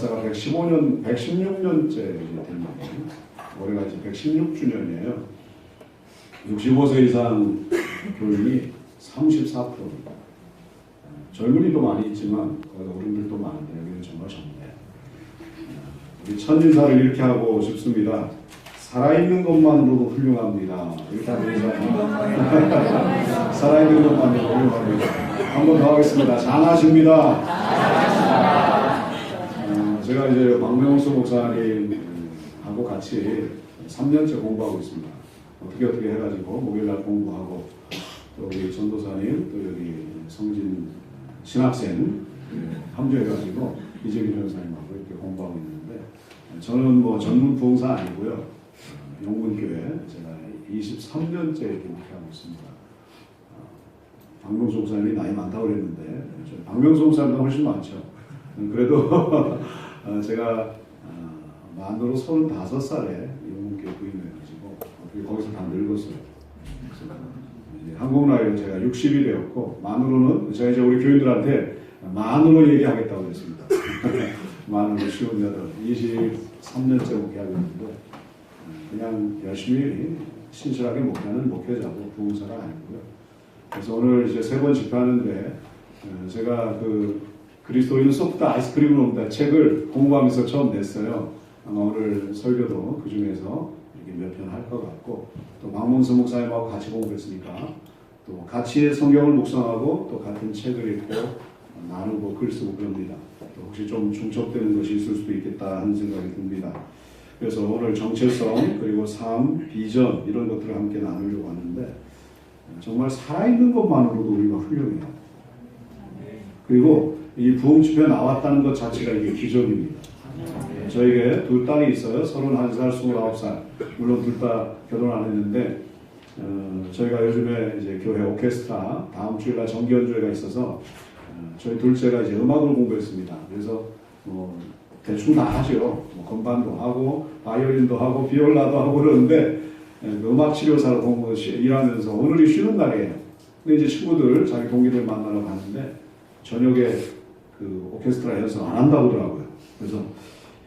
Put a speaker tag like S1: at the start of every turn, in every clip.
S1: 역사가 116년째 됩니다. 올해가 이제 116주년이에요. 65세 이상 교인이 34%입니다. 젊은이도 많이 있지만 어른들도 많은데 여기는 정말 적네요. 우리 첫인사를 이렇게 하고 싶습니다. 살아있는 것만으로도 훌륭합니다. 이렇게 하면 살아있는 것만으로도 훌륭합니다. 한 번 더 하겠습니다. 장하십니다. 제가 이제 박명수 목사님하고 같이 3년째 공부하고 있습니다. 어떻게 해가지고 목요일날 공부하고 또 우리 전도사님 또 여기 성진 신학생 함주해가지고 이재규 전사님하고 이렇게 공부하고 있는데 저는 뭐 전문 부흥사 아니고요. 용문교회 제가 23년째 이렇게 목회하고 있습니다. 박명수 목사님이 나이 많다고 그랬는데 박명수 목사님보다 훨씬 많죠. 그래도 제가 만으로 35살에 용문교회 부임해가지고 거기서 다 늙었어요. 한국 나이로 제가 60이 되었고 만으로는 제가 이제 우리 교인들한테 만으로 얘기하겠다고 그랬습니다. 만으로 쉬운 여덟 23년째 목회하고 있는데 그냥 열심히 신실하게 목회하는 목회자고 부흥사가 아니고요. 그래서 오늘 이제 3번 집회하는데 제가 그 그리스도인은 소프트 아이스크림을 먹는다 책을 공부하면서 처음 냈어요. 아마 오늘 설교도 그 중에서 이렇게 몇 편 할 것 같고 또 박문수 목사님하고 같이 공부했으니까 또 같이 성경을 묵상하고 또 같은 책을 읽고 나누고 글 쓰고 그럽니다. 또 혹시 좀 중첩되는 것이 있을 수도 있겠다 하는 생각이 듭니다. 그래서 오늘 정체성 그리고 삶, 비전 이런 것들을 함께 나누려고 하는데 정말 살아있는 것만으로도 우리가 훌륭해요. 그리고 이 부흥 집회에 나왔다는 것 자체가 이게 기적입니다. 저에게 2딸이 있어요. 31살, 29살. 물론 둘 다 결혼 안 했는데 저희가 요즘에 이제 교회 오케스트라 다음 주일날 정기 연주회가 있어서 저희 둘째가 이제 음악을 공부했습니다. 그래서 대충 다 하죠. 건반도 하고 바이올린도 하고 비올라도 하고 그러는데 음악 치료사로 일하면서 오늘이 쉬는 날이에요. 근데 이제 친구들 자기 동기들 만나러 가는데 저녁에 그 오케스트라 연습 안 한다고 하더라고요. 그래서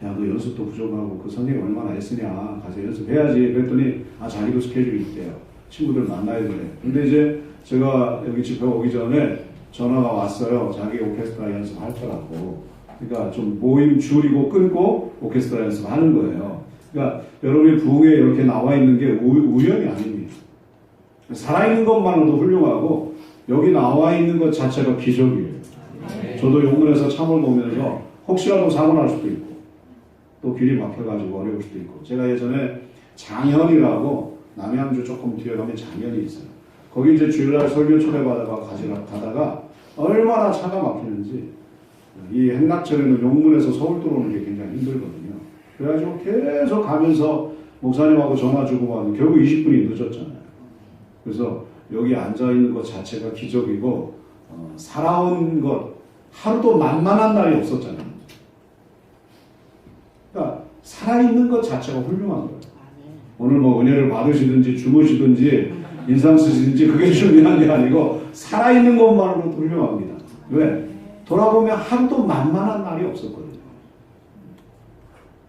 S1: 야, 너 연습도 부족하고 그 선생님 얼마나 애쓰냐 가서 연습해야지 그랬더니 자기도 스케줄이 있대요. 친구들 만나야 돼. 근데 이제 제가 여기 집회 오기 전에 전화가 왔어요. 자기 오케스트라 연습할 거라고. 그러니까 좀 모임 줄이고 끊고 오케스트라 연습하는 거예요. 그러니까 여러분이 부흥에 이렇게 나와 있는 게 우연이 아닙니다. 살아있는 것만으로도 훌륭하고 여기 나와 있는 것 자체가 기적이에요. 저도 용문에서 참을 보면서 혹시라도 사고 날 수도 있고 또 길이 막혀가지고 어려울 수도 있고 제가 예전에 장현이라고 남양주 조금 뒤에 가면 장현이 있어요. 거기 이제 주일날 설교 초대받아가 가다가 얼마나 차가 막히는지 이 행락철에는 용문에서 서울 들어오는 게 굉장히 힘들거든요. 그래가지고 계속 가면서 목사님하고 전화 주고받는 결국 20분이 늦었잖아요. 그래서 여기 앉아있는 것 자체가 기적이고 살아온 것 하루도 만만한 날이 없었잖아요. 그러니까 살아있는 것 자체가 훌륭한 거예요. 오늘 뭐 은혜를 받으시든지 주무시든지 인상 쓰시든지 그게 중요한 게 아니고 살아있는 것만으로도 훌륭합니다. 왜? 돌아보면 하루도 만만한 날이 없었거든요.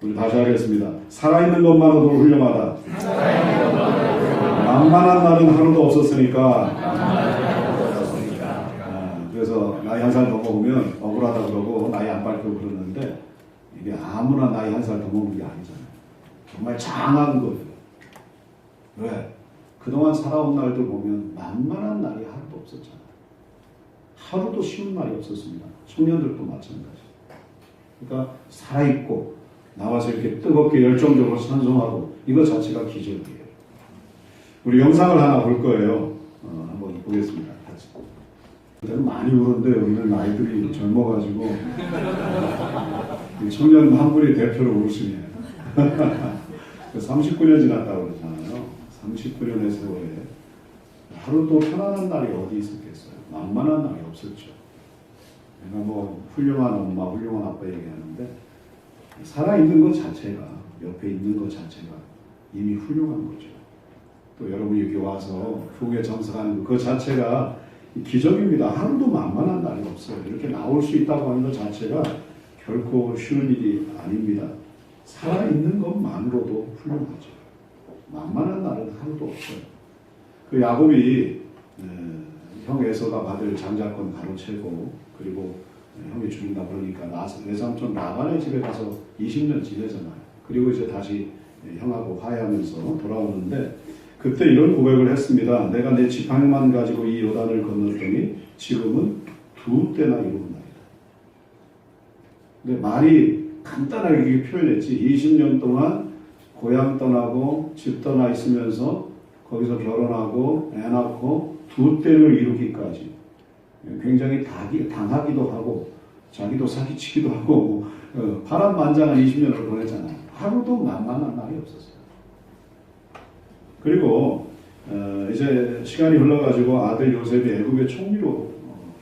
S1: 우리 다시 하겠습니다. 살아있는 것만으로도 훌륭하다. 만만한 날은 하루도 없었으니까. 그래서 나이 한 살 더 먹으면 억울하다 그러고 나이 안 밝히고 그러는데 이게 아무나 나이 한 살 더 먹는 게 아니잖아요. 정말 장한 거예요. 왜? 그동안 살아온 날들 보면 만만한 날이 하루도 없었잖아요. 하루도 쉬운 날이 없었습니다. 청년들도 마찬가지. 그러니까 살아있고 나와서 이렇게 뜨겁게 열정적으로 찬송하고 이것 자체가 기적이에요. 우리 영상을 하나 볼 거예요. 한번 보겠습니다. 같이. 그때는 많이 울었는데 우리는 나이들이 젊어가지고 청년 한 분이 대표로 우시네요. 39년 지났다고 그러잖아요. 39년의 세월에 하루도 편안한 날이 어디 있었겠어요. 만만한 날이 없었죠. 내가 뭐 훌륭한 엄마, 훌륭한 아빠 얘기하는데 살아있는 것 자체가 옆에 있는 것 자체가 이미 훌륭한 거죠. 또 여러분이 여기 와서 부흥에 참석하는 그 자체가 기적입니다. 하루도 만만한 날이 없어요. 이렇게 나올 수 있다고 하는 것 자체가 결코 쉬운 일이 아닙니다. 살아있는 것만으로도 훌륭하죠. 만만한 날은 하루도 없어요. 그 야곱이 형 에서가 받을 장자권 가로채고 그리고 형이 죽는다 그러니까 외삼촌 라반의 집에 가서 20년 지내잖아요. 그리고 이제 다시 형하고 화해하면서 돌아오는데 그때 이런 고백을 했습니다. 내가 내 지팡이만 가지고 이 요단을 건넜더니 지금은 2때나 이루었나이다. 근데 말이 간단하게 이렇게 표현했지. 20년 동안 고향 떠나고 집 떠나 있으면서 거기서 결혼하고 애 낳고 2때를 이루기까지 굉장히 당하기도 하고 자기도 사기치기도 하고 파란만장한 20년을 보냈잖아요. 하루도 만만한 날이 없었어요. 그리고 이제 시간이 흘러가지고 아들 요셉이 애굽의 총리로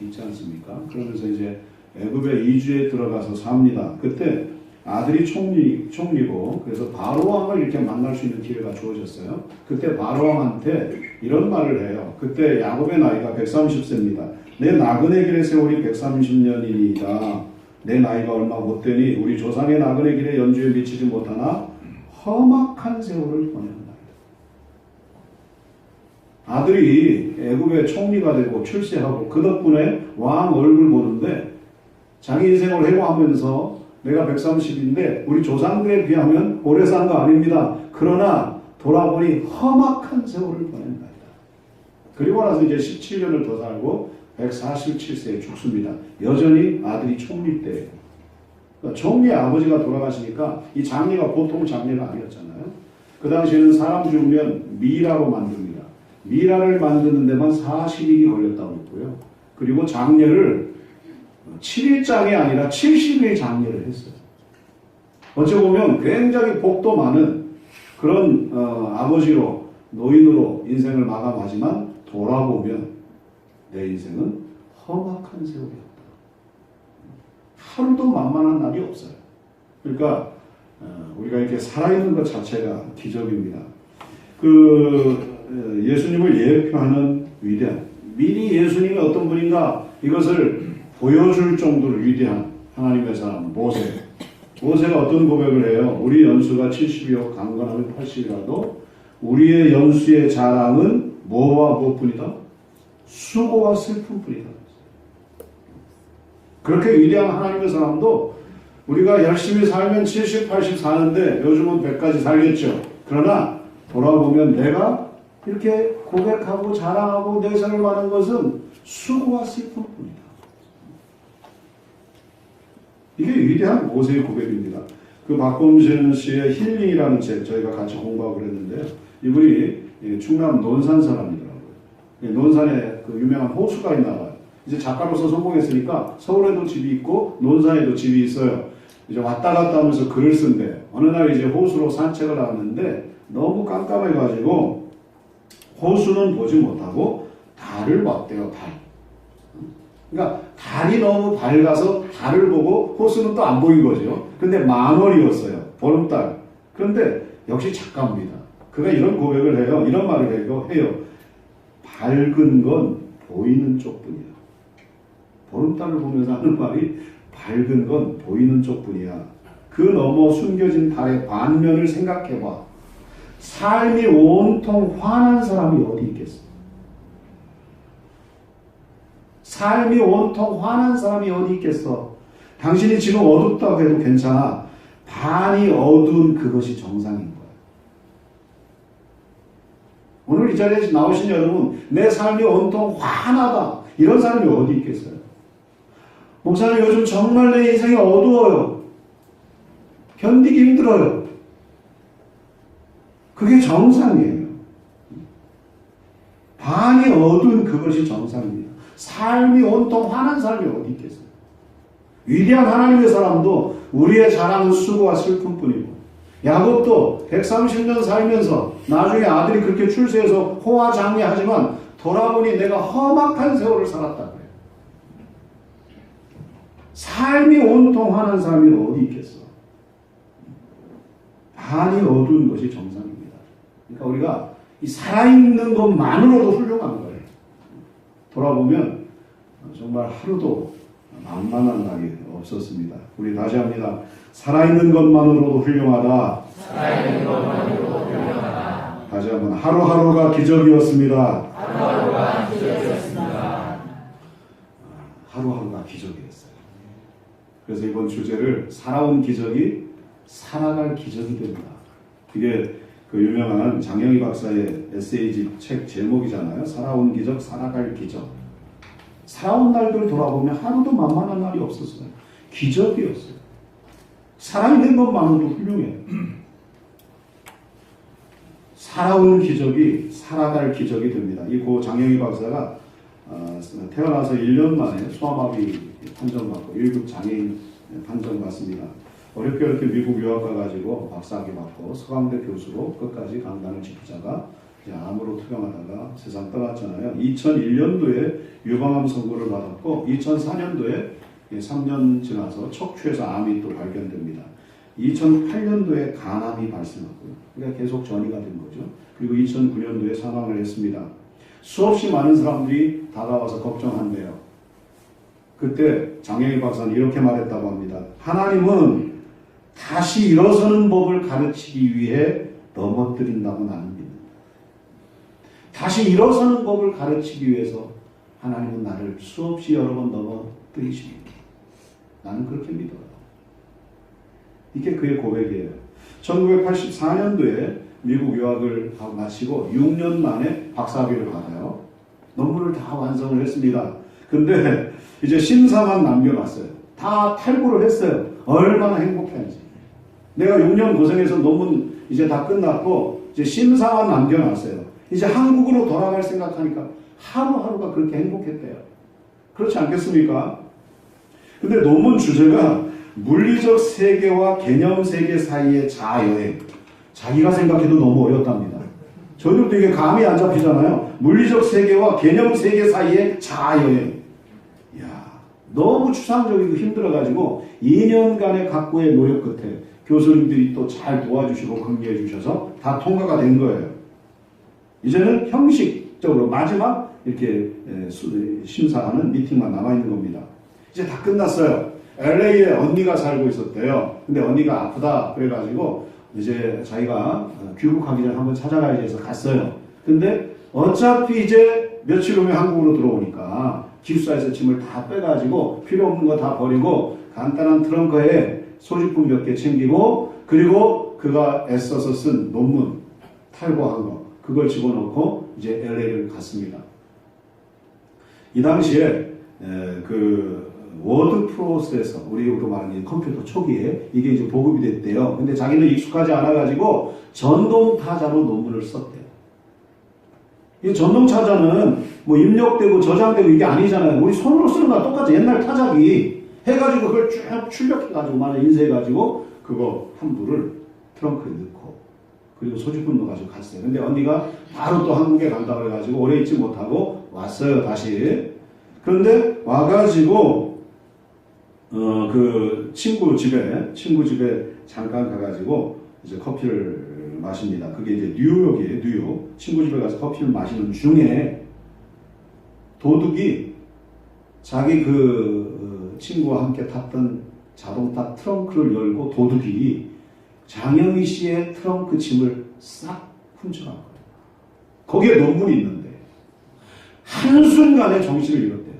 S1: 있지 않습니까? 그러면서 이제 애굽의 이주에 들어가서 삽니다. 그때 아들이 총리고 그래서 바로왕을 이렇게 만날 수 있는 기회가 주어졌어요. 그때 바로왕한테 이런 말을 해요. 그때 야곱의 나이가 130세입니다. 내 나그네 길의 세월이 130년이니이다. 내 나이가 얼마 못 되니 우리 조상의 나그네 길의 연주에 미치지 못하나 험악한 세월을 보낸다. 아들이 애굽의 총리가 되고 출세하고 그 덕분에 왕 얼굴 보는데 자기 인생을 회고하면서 내가 130인데 우리 조상들에 비하면 오래 산 거 아닙니다. 그러나 돌아보니 험악한 세월을 보낸다. 그리고 나서 이제 17년을 더 살고 147세에 죽습니다. 여전히 아들이 총리 때예요. 그러니까 총리의 아버지가 돌아가시니까 이 장례가 보통 장례가 아니었잖아요. 그 당시에는 사람 죽으면 미라로 만듭니다. 미라를 만드는 데만 40일이 걸렸다고 했고요. 그리고 장례를 7일장이 아니라 70일 장례를 했어요. 어찌 보면 굉장히 복도 많은 그런 아버지로 노인으로 인생을 마감하지만 돌아보면 내 인생은 험악한 세월이었다. 하루도 만만한 날이 없어요. 그러니까 우리가 이렇게 살아있는 것 자체가 기적입니다. 예수님을 예표하는 위대한 미리 예수님이 어떤 분인가 이것을 보여줄 정도로 위대한 하나님의 사람 모세가 어떤 고백을 해요? 우리 연수가 70이요 강건하면 80이라도 우리의 연수의 자랑은 뭐와 무엇뿐이다? 수고와 슬픔뿐이다. 그렇게 위대한 하나님의 사람도 우리가 열심히 살면 70, 80 사는데 요즘은 100까지 살겠죠. 그러나 돌아보면 내가 이렇게 고백하고 자랑하고 내 삶을 많은 것은 수고와 슬픔뿐이다. 이게 위대한 모세의 고백입니다. 그 박범신 씨의 힐링이라는 책 저희가 같이 공부하고 그랬는데요. 이분이 충남 논산 사람이더라고요. 논산에 그 유명한 호수가 있나 봐요. 이제 작가로서 성공했으니까 서울에도 집이 있고 논산에도 집이 있어요. 이제 왔다 갔다 하면서 글을 쓴대요. 어느 날 이제 호수로 산책을 하는데 너무 깜깜해가지고 호수는 보지 못하고 달을 봤대요. 달. 그러니까 달이 너무 밝아서 달을 보고 호수는 또 안 보인 거죠. 근데 만월이었어요. 보름달. 그런데 역시 작가입니다. 그가 이런 고백을 해요. 이런 말을 해요. 밝은 건 보이는 쪽뿐이야. 보름달을 보면서 하는 말이 밝은 건 보이는 쪽뿐이야. 그 너머 숨겨진 달의 반면을 생각해봐. 삶이 온통 환한 사람이 어디 있겠어? 삶이 온통 환한 사람이 어디 있겠어? 당신이 지금 어둡다고 해도 괜찮아. 반이 어두운 그것이 정상인 거야. 오늘 이 자리에 나오신 여러분, 내 삶이 온통 환하다. 이런 사람이 어디 있겠어요? 목사님, 요즘 정말 내 인생이 어두워요. 견디기 힘들어요. 그게 정상이에요. 반이 어두운 그것이 정상입니다. 삶이 온통 환한 사람이 어디 있겠어요? 위대한 하나님의 사람도 우리의 자랑은 수고와 슬픔뿐이고 야곱도 130년 살면서 나중에 아들이 그렇게 출세해서 호화장리하지만 돌아보니 내가 험악한 세월을 살았다 그래요. 삶이 온통 환한 사람이 어디 있겠어? 반이 어두운 것이 정상입니다. 그러니까 우리가 이 살아있는 것만으로도 훌륭한 거예요. 돌아보면 정말 하루도 만만한 날이 없었습니다. 우리 다시 합니다. 살아있는 것만으로도 훌륭하다.
S2: 살아있는 것만으로도 훌륭하다.
S1: 다시 한번 하루하루가 기적이었습니다.
S2: 하루하루가 기적이었습니다.
S1: 하루하루가 기적이었어요. 그래서 이번 주제를 살아온 기적이 살아갈 기적이 됩니다. 이게 그 유명한 장영희 박사의 에세이집 책 제목이잖아요. 살아온 기적, 살아갈 기적. 살아온 날들 돌아보면 하루도 만만한 날이 없었어요. 기적이었어요. 살아있는 것만으로도 훌륭해요. 살아온 기적이 살아갈 기적이 됩니다. 이 고 장영희 박사가 태어나서 1년 만에 소아마비 판정받고 1급 장애인 판정받습니다. 어렵게 미국 유학 가가지고 박사학위 받고 서강대 교수로 끝까지 강단을 지키다가 암으로 투병하다가 세상 떠났잖아요. 2001년도에 유방암 선고를 받았고 2004년도에 3년 지나서 척추에서 암이 또 발견됩니다. 2008년도에 간암이 발생했고요. 그러니까 계속 전이가 된 거죠. 그리고 2009년도에 사망을 했습니다. 수없이 많은 사람들이 다가와서 걱정한대요. 그때 장영희 박사는 이렇게 말했다고 합니다. 하나님은 다시 일어서는 법을 가르치기 위해 넘어뜨린다고 나는 믿는다. 다시 일어서는 법을 가르치기 위해서 하나님은 나를 수없이 여러 번 넘어뜨리십니다. 나는 그렇게 믿어요. 이게 그의 고백이에요. 1984년도에 미국 유학을 마치고 6년 만에 박사학위를 받아요. 논문을 다 완성을 했습니다. 근데 이제 심사만 남겨놨어요. 다 탈고를 했어요. 얼마나 행복한지. 내가 6년 고생해서 논문 이제 다 끝났고 이제 심사만 남겨놨어요. 이제 한국으로 돌아갈 생각하니까 하루하루가 그렇게 행복했대요. 그렇지 않겠습니까? 근데 논문 주제가 물리적 세계와 개념 세계 사이의 자아여행. 자기가 생각해도 너무 어렵답니다. 저희들도 이게 감이 안 잡히잖아요. 물리적 세계와 개념 세계 사이의 자아여행. 이야, 너무 추상적이고 힘들어가지고 2년간의 각고의 노력 끝에 교수님들이 또 잘 도와주시고 긍지해 주셔서 다 통과가 된 거예요. 이제는 형식적으로 마지막 이렇게 심사하는 미팅만 남아있는 겁니다. 이제 다 끝났어요. LA에 언니가 살고 있었대요. 근데 언니가 아프다 그래가지고 이제 자기가 귀국하기 전에 한번 찾아가야지 해서 갔어요. 근데 어차피 이제 며칠 후면 한국으로 들어오니까 기숙사에서 짐을 다 빼가지고 필요 없는 거 다 버리고 간단한 트렁크에 소지품 몇 개 챙기고 그리고 그가 애써서 쓴 논문 탈고한 거 그걸 집어넣고 이제 LA를 갔습니다. 이 당시에 그 워드 프로세서 우리로 말하는 컴퓨터 초기에 이게 이제 보급이 됐대요. 근데 자기는 익숙하지 않아가지고 전동타자로 논문을 썼대요. 이 전동타자는 뭐 입력되고 저장되고 이게 아니잖아요. 우리 손으로 쓰는 거랑 똑같이 옛날 타자기 해가지고 그걸 쭉 출력해가지고 만약 인쇄해가지고 그거 한 부를 트렁크에 넣고 그리고 소지품 넣어가지고 갔어요. 근데 언니가 바로 또 한국에 간다고 해가지고 오래 있지 못하고 왔어요. 다시. 그런데 와가지고 그 친구 집에 잠깐 가가지고 이제 커피를 마십니다. 그게 이제 뉴욕이에요, 뉴욕. 친구 집에 가서 커피를 마시는 중에 도둑이 자기 그 친구와 함께 탔던 자동차 트렁크를 열고 도둑이 장영희 씨의 트렁크 짐을 싹 훔쳐간 거예요. 거기에 논문이 있는데 한순간에 정신을 잃었대요.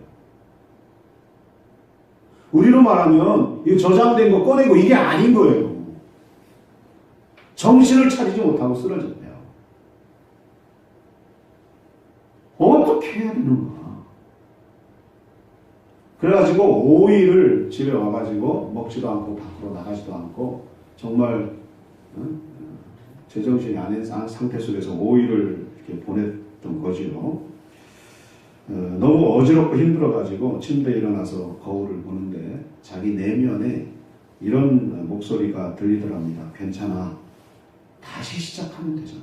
S1: 우리로 말하면 이 저장된 거 꺼내고 이게 아닌 거예요. 정신을 차리지 못하고 쓰러졌네요. 어떻게 해야 되는가? 그래가지고 5일을 집에 와가지고 먹지도 않고 밖으로 나가지도 않고 정말 제정신이 아닌 상태 속에서 5일을 이렇게 보냈던 거지요. 너무 어지럽고 힘들어가지고 침대에 일어나서 거울을 보는데 자기 내면에 이런 목소리가 들리더랍니다. 괜찮아. 다시 시작하면 되잖아.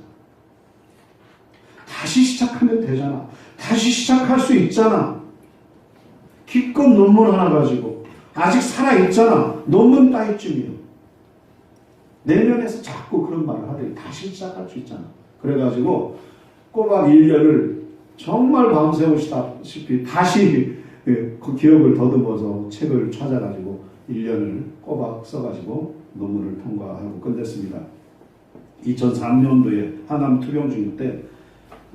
S1: 다시 시작하면 되잖아. 다시 시작할 수 있잖아. 기껏 논문 하나 가지고 아직 살아있잖아. 논문 따위쯤이요. 내면에서 자꾸 그런 말을 하더니 다시 시작할 수 있잖아. 그래가지고 꼬박 1년을 정말 밤새우시다시피 다시 그 기억을 더듬어서 책을 찾아가지고 1년을 꼬박 써가지고 논문을 통과하고 끝냈습니다. 2003년도에 하남 투병 중일 때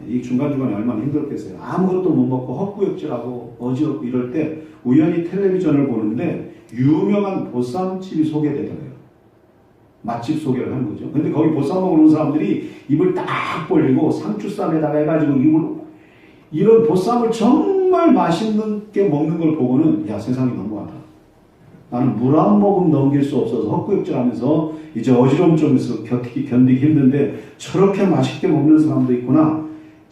S1: 이 중간중간에 얼마나 힘들었겠어요. 아무것도 못 먹고 헛구역질하고 어지럽고 이럴 때 우연히 텔레비전을 보는데 유명한 보쌈집이 소개되더래요. 맛집 소개를 한 거죠. 근데 거기 보쌈 먹으러 온 사람들이 입을 딱 벌리고 상추쌈에다가 해가지고 이런 보쌈을 정말 맛있게 먹는 걸 보고는 야, 세상이 너무하다. 나는 물 한 모금 넘길 수 없어서 헛구역질하면서 이제 어지러움 쪽에서 견디기 힘든데 저렇게 맛있게 먹는 사람도 있구나.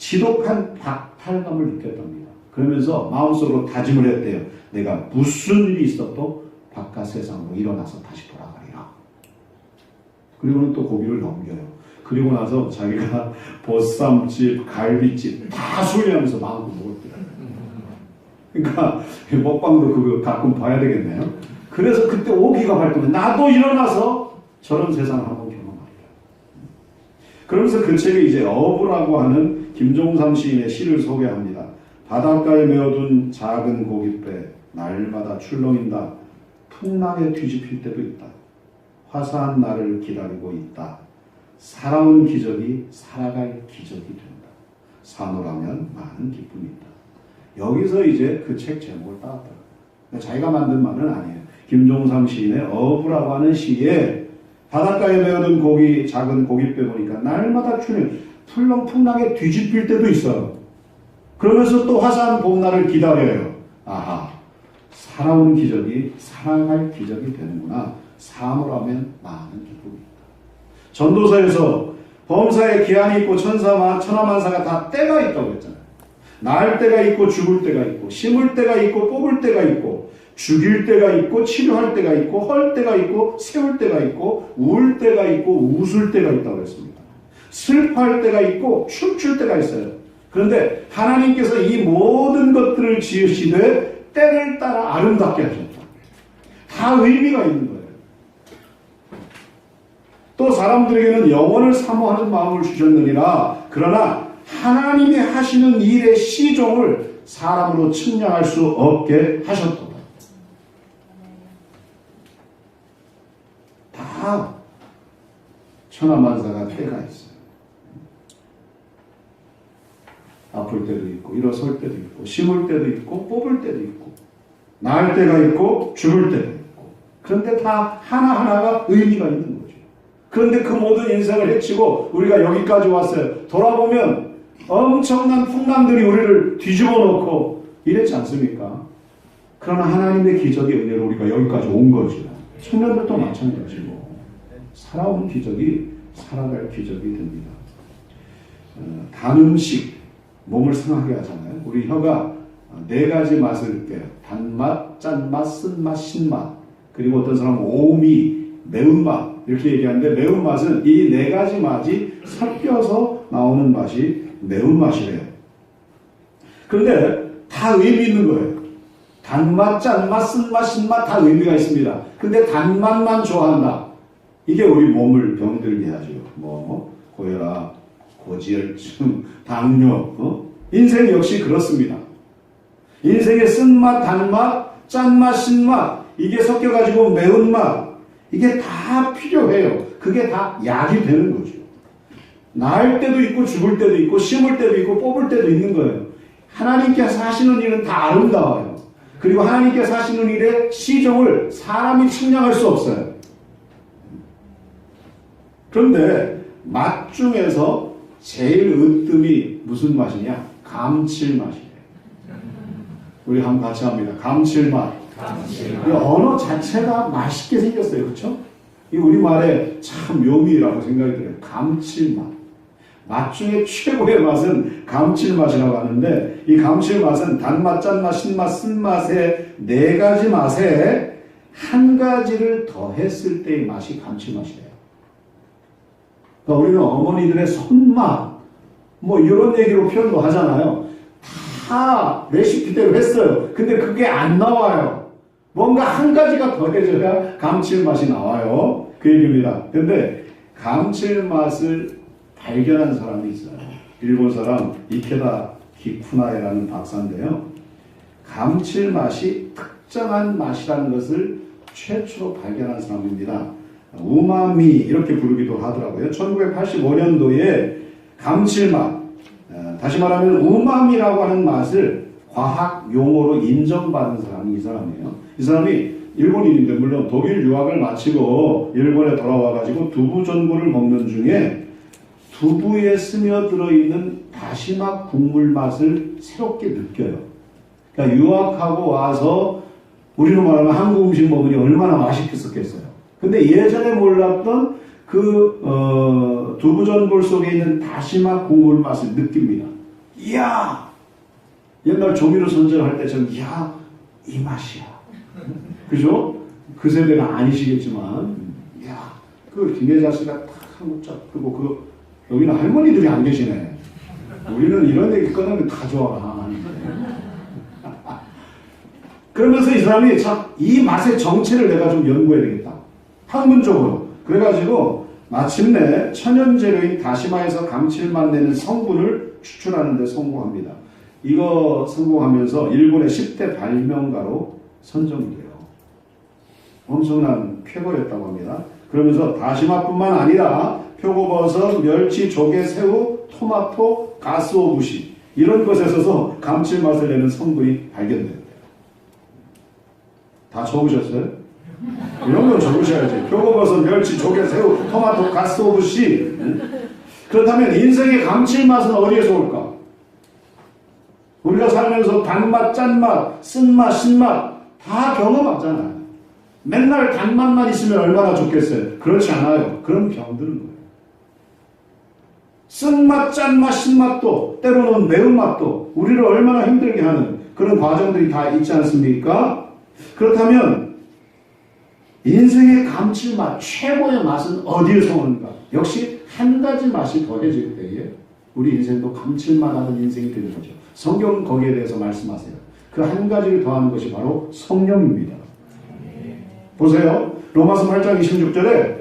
S1: 지독한 박탈감을 느꼈답니다. 그러면서 마음속으로 다짐을 했대요. 내가 무슨 일이 있어도 바깥 세상으로 일어나서 다시 돌아가리라. 그리고는 또 고비를 넘겨요. 그리고 나서 자기가 보쌈집, 갈비집 다 순례하면서 마음껏 먹었대요. 그러니까 먹방도 그거 가끔 봐야 되겠네요. 그래서 그때 오기가 발동해. 나도 일어나서 저런 세상을 한번 경험하리라. 그러면서 그 책에 이제 어부라고 하는 김종삼 시인의 시를 소개합니다. 바닷가에 메어둔 작은 고깃배 날마다 출렁인다. 풍랑에 뒤집힐 때도 있다. 화사한 날을 기다리고 있다. 살아온 기적이 살아갈 기적이 된다. 사노라면 많은 기쁨이 있다. 여기서 이제 그 책 제목을 따왔다. 자기가 만든 말은 아니에요. 김종삼 시인의 어부라고 하는 시에 바닷가에 메어둔 작은 고깃배 보니까 날마다 풍랑에 뒤집힐 때도 있어요. 그러면서 또 화사한 봄날을 기다려요. 아하, 살아온 기적이 살아갈 기적이 되는구나. 사모라면 많은 기쁨이 있다. 전도서에서 범사에 기한이 있고 천하만사가 다 때가 있다고 했잖아요. 날 때가 있고 죽을 때가 있고 심을 때가 있고 뽑을 때가 있고 죽일 때가 있고 치료할 때가 있고 헐 때가 있고 세울 때가 있고 울 때가 있고 웃을 때가 있다고 했습니다. 슬퍼할 때가 있고 춤출 때가 있어요. 그런데 하나님께서 이 모든 것들을 지으시되 때를 따라 아름답게 하셨다. 다 의미가 있는 거예요. 또 사람들에게는 영원을 사모하는 마음을 주셨느니라. 그러나 하나님이 하시는 일의 시종을 사람으로 측량할 수 없게 하셨다. 다 천하만사가 때가 있어요. 아플 때도 있고 일어설 때도 있고 심을 때도 있고 뽑을 때도 있고 날 때가 있고 죽을 때도 있고 그런데 다 하나하나가 의미가 있는 거죠. 그런데 그 모든 인생을 해치고 우리가 여기까지 왔어요. 돌아보면 엄청난 풍랑들이 우리를 뒤집어 놓고 이랬지 않습니까? 그러나 하나님의 기적의 은혜로 우리가 여기까지 온 거죠. 청년들도 마찬가지고 살아온 기적이 살아갈 기적이 됩니다. 단 음식 몸을 상하게 하잖아요. 우리 혀가 4가지 맛을 느껴요. 단맛, 짠맛, 쓴맛, 신맛. 그리고 어떤 사람은 오미, 매운맛 이렇게 얘기하는데 매운맛은 이 4가지 맛이 섞여서 나오는 맛이 매운맛이래요. 그런데 다 의미 있는 거예요. 단맛, 짠맛, 쓴맛, 신맛 다 의미가 있습니다. 근데 단맛만 좋아한다. 이게 우리 몸을 병들게 하죠. 고혈압, 고지혈증, 당뇨. 인생 역시 그렇습니다. 인생의 쓴맛, 단맛, 짠맛, 신맛 이게 섞여가지고 매운맛 이게 다 필요해요. 그게 다 약이 되는 거죠. 나을 때도 있고 죽을 때도 있고 심을 때도 있고 뽑을 때도 있는 거예요. 하나님께서 하시는 일은 다 아름다워요. 그리고 하나님께서 하시는 일의 시종을 사람이 측량할 수 없어요. 그런데 맛 중에서 제일 으뜸이 무슨 맛이냐? 감칠맛이에요. 우리 한번 같이 합니다. 감칠맛. 이 언어 자체가 맛있게 생겼어요. 그렇죠? 이 우리말에 참 묘미라고 생각이 들어요. 감칠맛. 맛 중에 최고의 맛은 감칠맛이라고 하는데 이 감칠맛은 단맛, 짠맛, 신맛, 쓴맛의 4가지 맛에 한 가지를 더했을 때의 맛이 감칠맛이래요. 그러니까 우리는 어머니들의 손맛 이런 얘기로 표현도 하잖아요. 다 레시피대로 했어요. 근데 그게 안 나와요. 뭔가 한 가지가 더해져야 감칠맛이 나와요. 그 얘기입니다. 근데 감칠맛을 발견한 사람이 있어요. 일본 사람 이케다 기쿠나에라는 박사인데요. 감칠맛이 특정한 맛이라는 것을 최초로 발견한 사람입니다. 우마미 이렇게 부르기도 하더라고요. 1985년도에 감칠맛, 다시 말하면 우마미라고 하는 맛을 과학 용어로 인정받은 사람이 이 사람이에요. 이 사람이 일본인인데 물론 독일 유학을 마치고 일본에 돌아와가지고 두부 전골을 먹는 중에 두부에 스며들어 있는 다시마 국물 맛을 새롭게 느껴요. 그러니까 유학하고 와서 우리로 말하면 한국 음식 먹으니 얼마나 맛있겠었겠어요. 근데 예전에 몰랐던 그 두부 전골 속에 있는 다시마 국물 맛을 느낍니다. 이야! 옛날 조미료 선전할 때 저는 이야! 이 맛이야. 그죠? 그 세대가 아니시겠지만 이야! 그 김혜자 씨가 딱 한국 쫙 그리고 그 여기는 할머니들이 안 계시네. 우리는 이런 얘기 꺼내면 다 좋아. 그러면서 이 사람이 참 이 맛의 정체를 내가 좀 연구해야 되겠다. 학문적으로. 그래가지고 마침내 천연재료인 다시마에서 감칠맛 내는 성분을 추출하는 데 성공합니다. 이거 성공하면서 일본의 10대 발명가로 선정돼요. 엄청난 쾌거였다고 합니다. 그러면서 다시마뿐만 아니라 표고버섯, 멸치, 조개, 새우, 토마토, 가스오부시 이런 것에서도 감칠맛을 내는 성분이 발견됩니다. 다 적으셨어요? 이런 건 적으셔야지. 표고버섯, 멸치, 조개, 새우, 토마토, 가스오부시. 그렇다면 인생의 감칠맛은 어디에서 올까? 우리가 살면서 단맛, 짠맛, 쓴맛, 신맛 다 경험하잖아요. 맨날 단맛만 있으면 얼마나 좋겠어요? 그렇지 않아요. 그럼 병드는 거예요. 쓴맛, 짠맛, 신맛도 때로는 매운맛도 우리를 얼마나 힘들게 하는 그런 과정들이 다 있지 않습니까? 그렇다면 인생의 감칠맛, 최고의 맛은 어디에서 오는가? 역시 한 가지 맛이 더해질 때에 우리 인생도 감칠맛하는 인생이 되는 거죠. 성경은 거기에 대해서 말씀하세요. 그 한 가지를 더하는 것이 바로 성령입니다. 보세요. 로마서 8장 26절에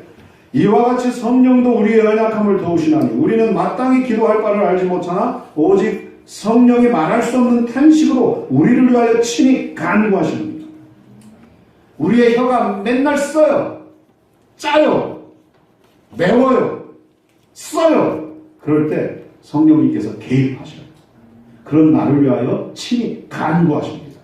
S1: 이와 같이 성령도 우리의 연약함을 도우시나니 우리는 마땅히 기도할 바를 알지 못하나 오직 성령이 말할 수 없는 탄식으로 우리를 위하여 친히 간구하시느니라. 우리의 혀가 맨날 써요. 짜요. 매워요. 써요. 그럴 때 성령님께서 개입하셔요. 그런 나를 위하여 친히 간구하십니다.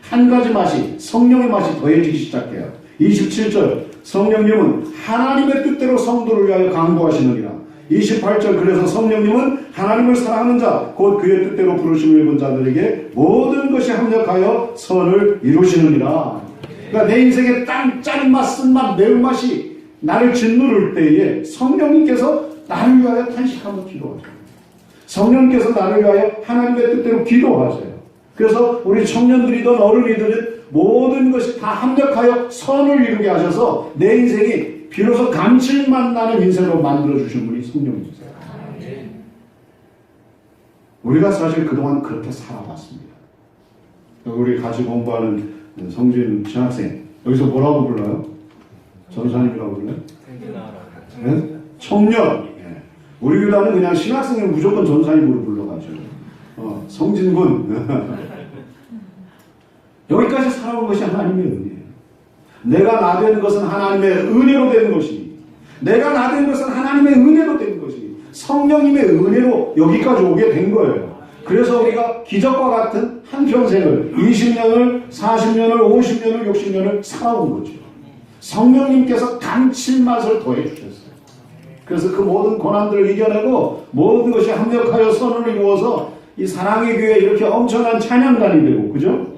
S1: 한 가지 맛이 성령의 맛이 더해지기 시작해요. 27절 성령님은 하나님의 뜻대로 성도를 위하여 간구하시느니라. 28절 그래서 성령님은 하나님을 사랑하는 자 곧 그의 뜻대로 부르심을 입은 자들에게 모든 것이 합력하여 선을 이루시느니라. 그러니까 내 인생에 짠맛, 쓴맛, 매운맛이 나를 짓누를 때에 성령님께서 나를 위하여 탄식하며 기도하셔요. 성령님께서 나를 위하여 하나님의 뜻대로 기도하세요. 그래서 우리 청년들이든 어른이든 모든 것이 다 합력하여 선을 이루게 하셔서 내 인생이 비로소 감칠맛 나는 인생으로 만들어주신 분이 성령님이세요. 우리가 사실 그동안 그렇게 살아왔습니다. 우리 같이 공부하는 성진 신학생 여기서 뭐라고 불러요? 전사님이라고 불러요? 네? 청년. 네. 우리 교단은 그냥 신학생을 무조건 전사님으로 불러가지고 성진군. 여기까지 살아온 것이 하나님의 은혜예요. 내가 나 되는 것은 하나님의 은혜로 되는 것이, 내가 나 되는 것은 하나님의 은혜로 되는 것이, 성령님의 은혜로 여기까지 오게 된 거예요. 그래서 우리가 기적과 같은 한평생을 20년을 40년을 50년을 60년을 살아온 거죠. 성령님께서 감칠맛을 더해 주셨어요. 그래서 그 모든 고난들을 이겨내고 모든 것이 합력하여 선을 이루어서 이 사랑의 교회에 이렇게 엄청난 찬양단이 되고, 그죠?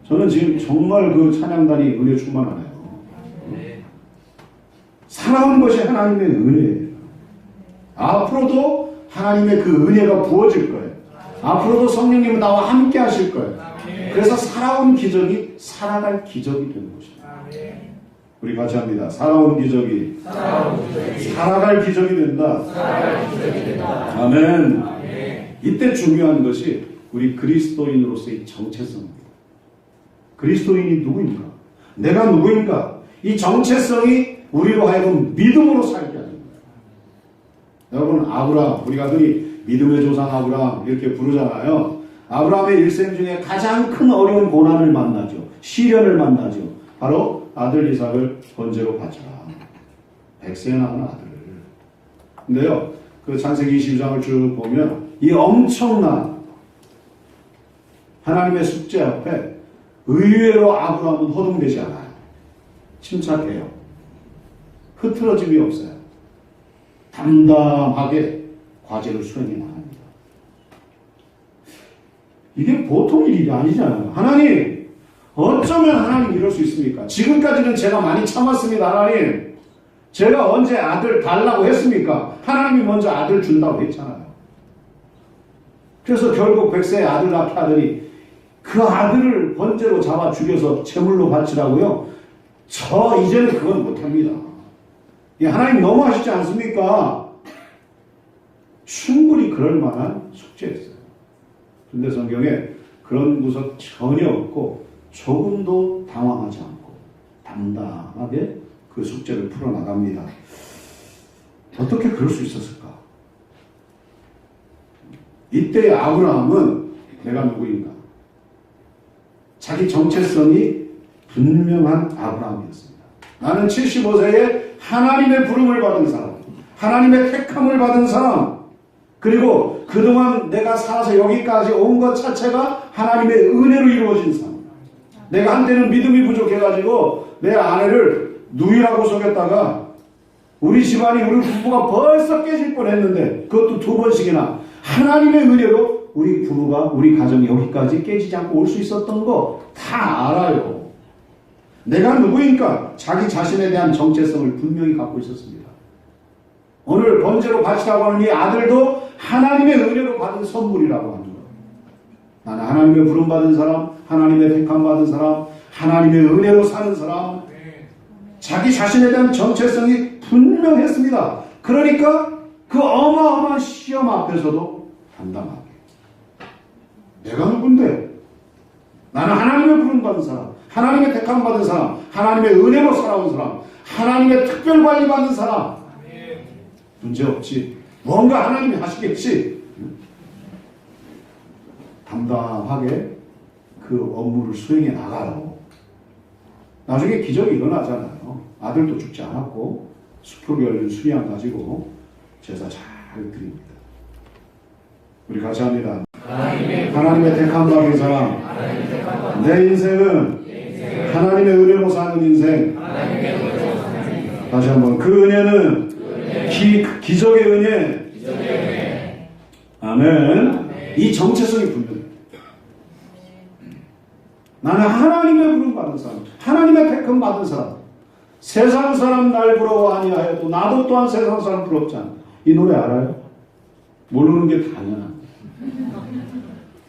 S1: 저는 지금 정말 그 찬양단이 은혜 충만하네요. 살아온 것이 하나님의 은혜예요. 앞으로도 하나님의 그 은혜가 부어질 거예요. 앞으로도 성령님은 나와 함께 하실 거예요. 그래서 살아온 기적이 살아갈 기적이 되는 것입니다. 우리 같이 합니다. 살아온 기적이 살아갈 기적이 된다. 아멘. 이때 중요한 것이 우리 그리스도인으로서의 정체성입니다. 그리스도인이 누구인가? 내가 누구인가? 이 정체성이 우리로 하여금 믿음으로 살게 하는 거예요. 여러분, 아브라함, 우리가 흔히 믿음의 조상 아브라함 이렇게 부르잖아요. 아브라함의 일생 중에 가장 큰 어려운 고난을 만나죠. 시련을 만나죠. 바로 아들 이삭을 번제로 바쳐라. 100세에 낳은 아들을. 근데요, 그 창세기 22장을 쭉 보면 이 엄청난 하나님의 숙제 앞에 의외로 아브라함은 허둥대지 않아요. 침착해요. 흐트러짐이 없어요. 담담하게 과제를 수행해 나갑니다. 이게 보통 일이 아니잖아요. 하나님, 어쩌면 하나님 이럴 수 있습니까? 지금까지는 제가 많이 참았습니다. 하나님, 제가 언제 아들 달라고 했습니까? 하나님이 먼저 아들 준다고 했잖아요. 그래서 결국 100세의 아들 낳게 하더니 그 아들을 번제로 잡아 죽여서 제물로 바치라고요? 이제는 그건 못합니다. 하나님 너무하시지 않습니까? 충분히 그럴 만한 숙제였어요. 근데 성경에 그런 구석 전혀 없고 조금도 당황하지 않고 담담하게 그 숙제를 풀어나갑니다. 어떻게 그럴 수 있었을까? 이때 아브라함은 내가 누구인가? 자기 정체성이 분명한 아브라함이었습니다. 나는 75세에 하나님의 부름을 받은 사람, 하나님의 택함을 받은 사람, 그리고 그동안 내가 살아서 여기까지 온 것 자체가 하나님의 은혜로 이루어진 사람. 내가 한때는 믿음이 부족해가지고 내 아내를 누이라고 속였다가 우리 집안이, 우리 부부가 벌써 깨질 뻔했는데 그것도 2번씩이나 하나님의 은혜로 우리 부부가, 우리 가정이 여기까지 깨지지 않고 올 수 있었던 거 다 알아요. 내가 누구인가? 자기 자신에 대한 정체성을 분명히 갖고 있었습니다. 오늘 번제로 바치라고 하는 이 아들도 하나님의 은혜로 받은 선물이라고 하는 거예요. 나는 하나님의 부름받은 사람, 하나님의 택함받은 사람, 하나님의 은혜로 사는 사람, 자기 자신에 대한 정체성이 분명했습니다. 그러니까 그 어마어마한 시험 앞에서도 담담하게. 내가 누군데? 나는 하나님의 부름받은 사람, 하나님의 택함받은 사람, 하나님의 은혜로 살아온 사람, 하나님의 특별관리 받는 사람. 문제없지. 뭔가 하나님이 하시겠지. 담담하게 그 업무를 수행해 나가요. 나중에 기적이 일어나잖아요. 아들도 죽지 않았고 수풀 열린 수양 가지고 제사 잘 드립니다. 우리 같이 합니다. 하나님의 택함 받은 사람, 내 인생은 하나님의 은혜로 사는 인생. 다시 한번, 그 은혜는 기적의 은혜. 아멘. 이 정체성이 분명해요. 나는 하나님의 부름 받은 사람, 하나님의 택함 받은 사람. 세상 사람 날 부러워 아니하여도 나도 또한 세상 사람 부럽지 않아. 이 노래 알아요? 모르는 게 당연한.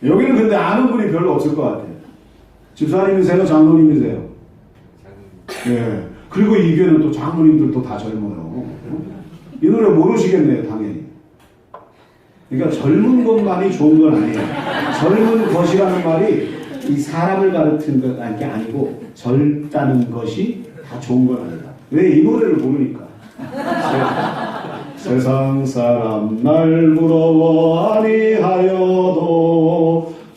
S1: 여기는 근데 아는 분이 별로 없을 것 같아요. 집사님이세요? 장로님이세요? 예. 그리고 이 교회는 또 장로님들도 다 젊어요. 이 노래 모르시겠네요, 당연히. 그러니까 젊은 것만이 좋은 건 아니에요. 젊은 것이라는 말이 이 사람을 가르치는 게 아니고 젊다는 것이 다 좋은 건 아니다. 왜 이 노래를 모르니까. 세상 사람 날 부러워 아니하여도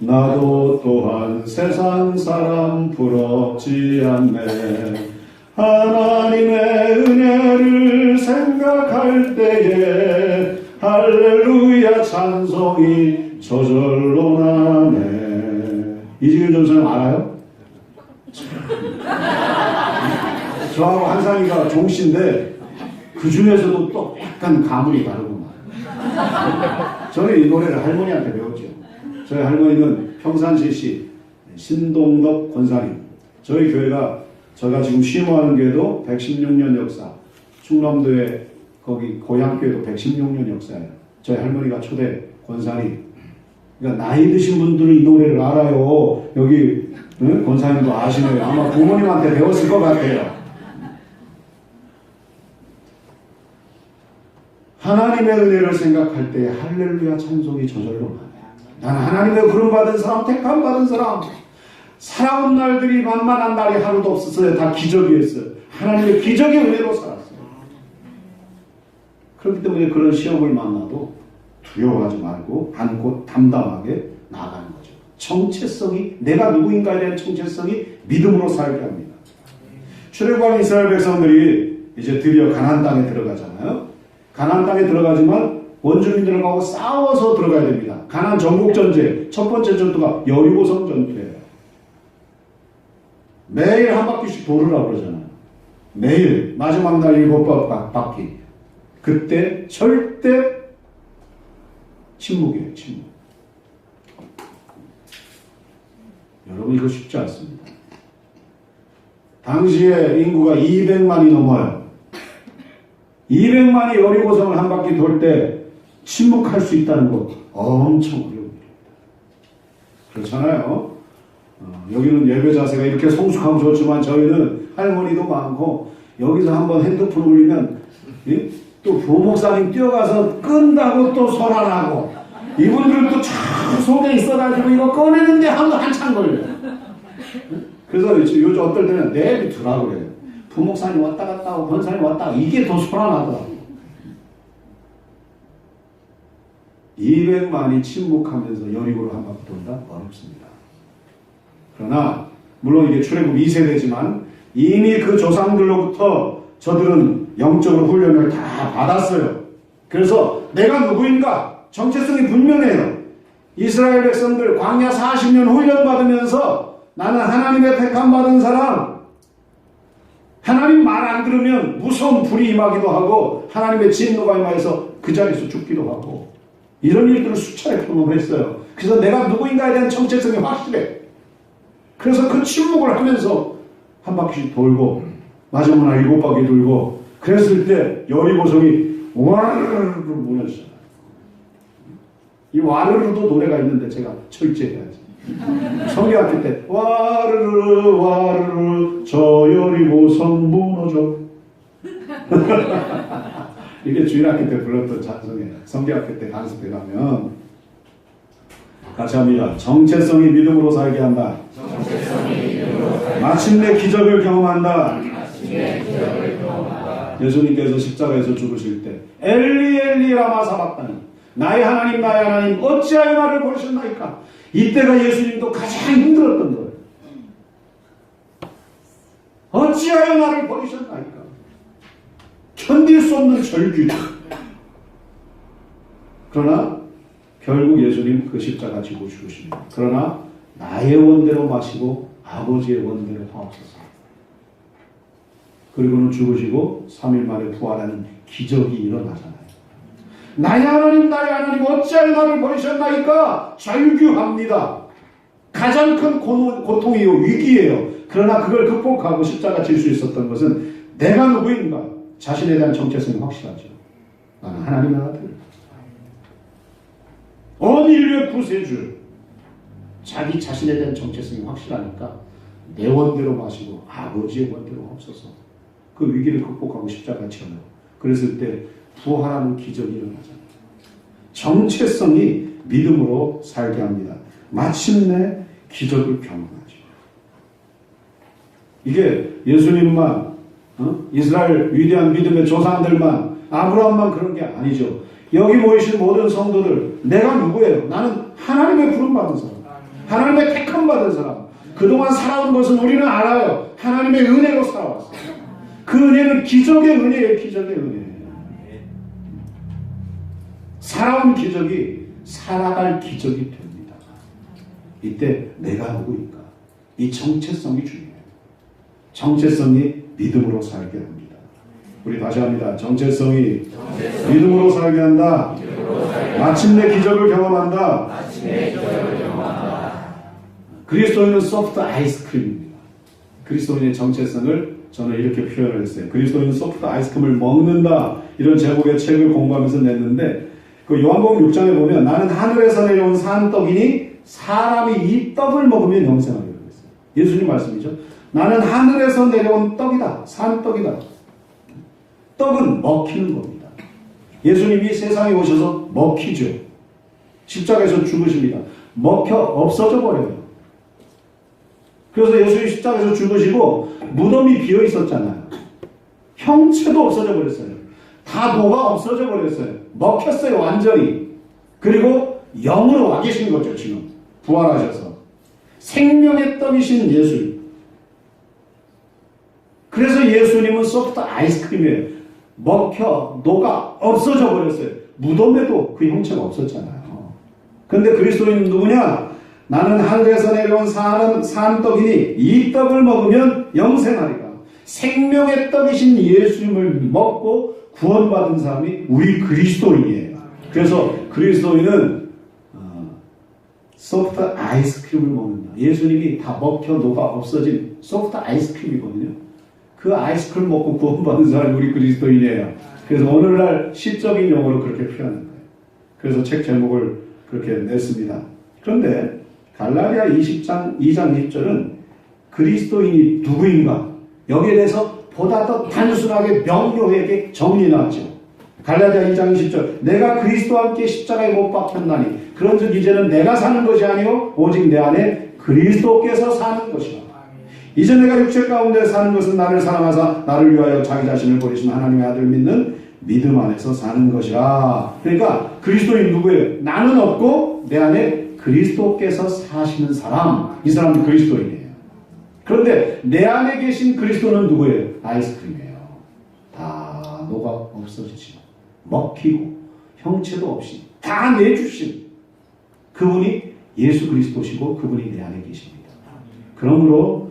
S1: 나도 또한 세상 사람 부럽지 않네. 하나님의 은혜를 생각할 때에 할렐루야 찬송이 저절로 나네. 이지은 전사님 알아요? 저하고 한상이가 종씨인데 그 중에서도 또 약간 가문이 다르구만. 저는 이 노래를 할머니한테 배웠죠. 저희 할머니는 평산시시 신동덕 권사님. 저희 교회가, 제가 지금 쉬무하는 교회도 116년 역사, 충남도에 거기 고향교회도 116년 역사예요. 저희 할머니가 초대 권사님. 그러니까 나이 드신 분들은 이 노래를 알아요. 여기 권사님도 아시네요. 아마 부모님한테 배웠을 것 같아요. 하나님의 은혜를 생각할 때 할렐루야 찬송이 저절로 나네. 나는 하나님의 부름받은 사람, 택함받은 사람. 살아온 날들이 만만한 날이 하루도 없었어요. 다 기적이었어요. 하나님의 기적의 은혜로 살았어요. 그렇기 때문에 그런 시험을 만나도 두려워하지 말고 안고 담담하게 나아가는 거죠. 정체성이, 내가 누구인가에 대한 정체성이 믿음으로 살게 합니다. 출애굽한 이스라엘 백성들이 이제 드디어 가나안 땅에 들어가잖아요. 가나안 땅에 들어가지만 원주민들하고 싸워서 들어가야 됩니다. 가나안 정복 전쟁 첫 번째 전투가 여리고성 전투예요. 매일 한 바퀴씩 돌으라고 그러잖아요. 매일 마지막 날 7바퀴. 그때 절대 침묵이에요. 침묵. 여러분 이거 쉽지 않습니다. 당시에 인구가 200만이 넘어요. 200만이 여리고성을 한 바퀴 돌 때 침묵할 수 있다는 거 엄청 어려운 일입니다. 그렇잖아요. 여기는 예배 자세가 이렇게 성숙하고 좋지만 저희는 할머니도 많고 여기서 한번 핸드폰 올리면 또 부목사님 뛰어가서 끈다고 또 소란하고 이분들은 또 참 속에 있어가지고 이거 꺼내는데 한참 걸려요. 그래서 요즘 어떨 때는 내일 두라고 그래요. 부목사님 왔다 갔다 하고 권사님 왔다 하고 이게 더 소란하더라고요. 200만이 침묵하면서 여리고를 한 바퀴 돈다? 어렵습니다. 그러나 물론 이게 출애굽 2세대지만 이미 그 조상들로부터 저들은 영적으로 훈련을 다 받았어요. 그래서 내가 누구인가? 정체성이 분명해요. 이스라엘 백성들 광야 40년 훈련받으면서 나는 하나님의 택함받은 사람, 하나님 말 안 들으면 무서운 불이 임하기도 하고 하나님의 진노가 임하여서 그 자리에서 죽기도 하고 이런 일들을 수차례 경험을 했어요. 그래서 내가 누구인가에 대한 정체성이 확실해. 그래서 그 침묵을 하면서 한 바퀴씩 돌고 마지막 날 7바퀴 돌고 그랬을 때 여리고성이 와르르 무너졌어요. 이 와르르도 노래가 있는데 제가 철제해야지. 성경학교 때 와르르 와르르 저 여리고성 무너져. 이게 주일학교 때 불렀던 찬송이에요. 성경학교 때 강습해 가면 같이 합니다. 정체성이 믿음으로 살게 한다. 마침내 기적을 경험한다. 예수님께서 십자가에서 죽으실 때 엘리 엘리 라마 사박다니 나의 하나님 나의 하나님 어찌하여 나를 버리셨나이까. 이때가 예수님도 가장 힘들었던 거예요. 어찌하여 나를 버리셨나이까. 견딜 수 없는 절규. 그러나 결국 예수님 그 십자가 지고 죽으십니다. 그러나 나의 원대로 마시고 아버지의 원대로 하옵소서. 그리고는 죽으시고 3일 만에 부활하는 기적이 일어나잖아요. 나의 하나님 나의 하나님 어찌하여 나를 버리셨나이까. 절규합니다. 가장 큰 고통이요 위기예요. 그러나 그걸 극복하고 십자가 질 수 있었던 것은 내가 누구인가 자신에 대한 정체성이 확실하죠. 나는 하나님의 아들, 온 인류의 구세주. 자기 자신에 대한 정체성이 확실하니까 내 원대로 마시고 아버지의 원대로 없어서 그 위기를 극복하고 십자가 지어요. 그랬을 때 부활하는 기적이 일어나잖아요. 정체성이 믿음으로 살게 합니다. 마침내 기적을 경험하죠. 이게 예수님만 이스라엘 위대한 믿음의 조상들만 아브라함만 그런 게 아니죠. 여기 모이신 모든 성도들 내가 누구예요? 나는 하나님의 부름받은 사람, 하나님의 택함받은 사람. 그동안 살아온 것은 우리는 알아요. 하나님의 은혜로 살아왔어요. 그 은혜는 기적의 은혜예요. 기적의 은혜예요. 살아온 기적이 살아갈 기적이 됩니다. 이때 내가 누구인가? 이 정체성이 중요해요. 정체성이 믿음으로 살게 합니다. 우리 다시 합니다. 정체성이 믿음으로 살게 한다. 마침내 기적을 경험한다. 그리스도인은 소프트 아이스크림입니다. 그리스도인의 정체성을 저는 이렇게 표현을 했어요. 그리스도인은 소프트 아이스크림을 먹는다. 이런 제목의 책을 공부하면서 냈는데 그 요한복음 6장에 보면 나는 하늘에서 내려온 산떡이니 사람이 이 떡을 먹으면 영생하리라고 했어요. 예수님 말씀이죠. 나는 하늘에서 내려온 떡이다. 산떡이다. 떡은 먹히는 겁니다. 예수님이 세상에 오셔서 먹히죠. 십자가에서 죽으십니다. 먹혀 없어져 버려요. 그래서 예수님 십자가에서 죽으시고 무덤이 비어 있었잖아요. 형체도 없어져 버렸어요. 다 녹아 없어져 버렸어요. 먹혔어요. 완전히. 그리고 영으로 와 계신 거죠. 지금 부활하셔서 생명의 떡이신 예수님. 그래서 예수님은 소프트 아이스크림이에요. 먹혀 녹아 없어져 버렸어요. 무덤에도 그 형체가 없었잖아요. 그런데 그리스도인은 누구냐? 나는 하늘에서 내려온 산 떡이니 이 떡을 먹으면 영생하리라. 생명의 떡이신 예수님을 먹고 구원받은 사람이 우리 그리스도인이에요. 그래서 그리스도인은 소프트 아이스크림을 먹는다. 예수님이 다 먹혀 녹아 없어진 소프트 아이스크림이거든요. 그 아이스크림 먹고 구원받은 사람이 우리 그리스도인이에요. 그래서 오늘날 시적인 용어로 그렇게 표현하는 거예요. 그래서 책 제목을 그렇게 냈습니다. 그런데 갈라디아 20장 2장 1절은 그리스도인이 누구인가? 여기에 대해서 보다 더 단순하게 명료하게 정리해놨죠. 갈라디아 2장 20절 내가 그리스도와 함께 십자가에 못 박혔나니 그런즉 이제는 내가 사는 것이 아니요 오직 내 안에 그리스도께서 사는 것이라. 이제 내가 육체 가운데 사는 것은 나를 사랑하사 나를 위하여 자기 자신을 버리신 하나님의 아들 믿는 믿음 안에서 사는 것이라. 그러니까 그리스도인 누구예요? 나는 없고 내 안에 그리스도께서 사시는 사람. 이 사람은 그리스도인이에요. 그런데 내 안에 계신 그리스도는 누구예요? 아이스크림이에요. 다 녹아 없어지고 먹히고 형체도 없이 다 내주신 그분이 예수 그리스도시고 그분이 내 안에 계십니다. 그러므로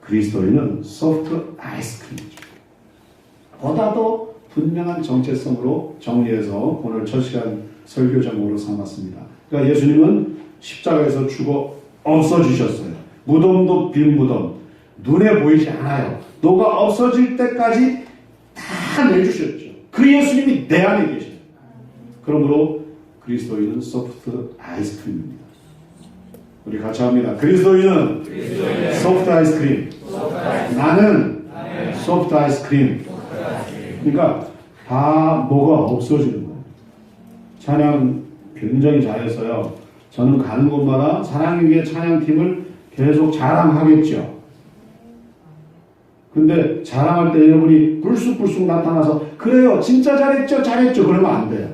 S1: 그리스도인은 소프트 아이스크림이죠. 보다 더 분명한 정체성으로 정리해서 오늘 첫 시간 설교 제목으로 삼았습니다. 그러니까 예수님은 십자가에서 죽어 없어지셨어요. 무덤도 빈 무덤, 눈에 보이지 않아요. 너가 없어질 때까지 다 내주셨죠. 그 예수님이 내 안에 계셔요. 그러므로 그리스도인은 소프트 아이스크림입니다. 우리 같이 합니다. 그리스도인은 소프트 아이스크림. 나는 소프트 아이스크림. 그러니까 다 뭐가 없어지는 거예요. 찬양 굉장히 잘했어요. 저는 가는 곳마다 사랑의 위해 찬양팀을 계속 자랑하겠죠. 근데 자랑할 때 여러분이 불쑥불쑥 나타나서 그래요 진짜 잘했죠 그러면 안 돼요.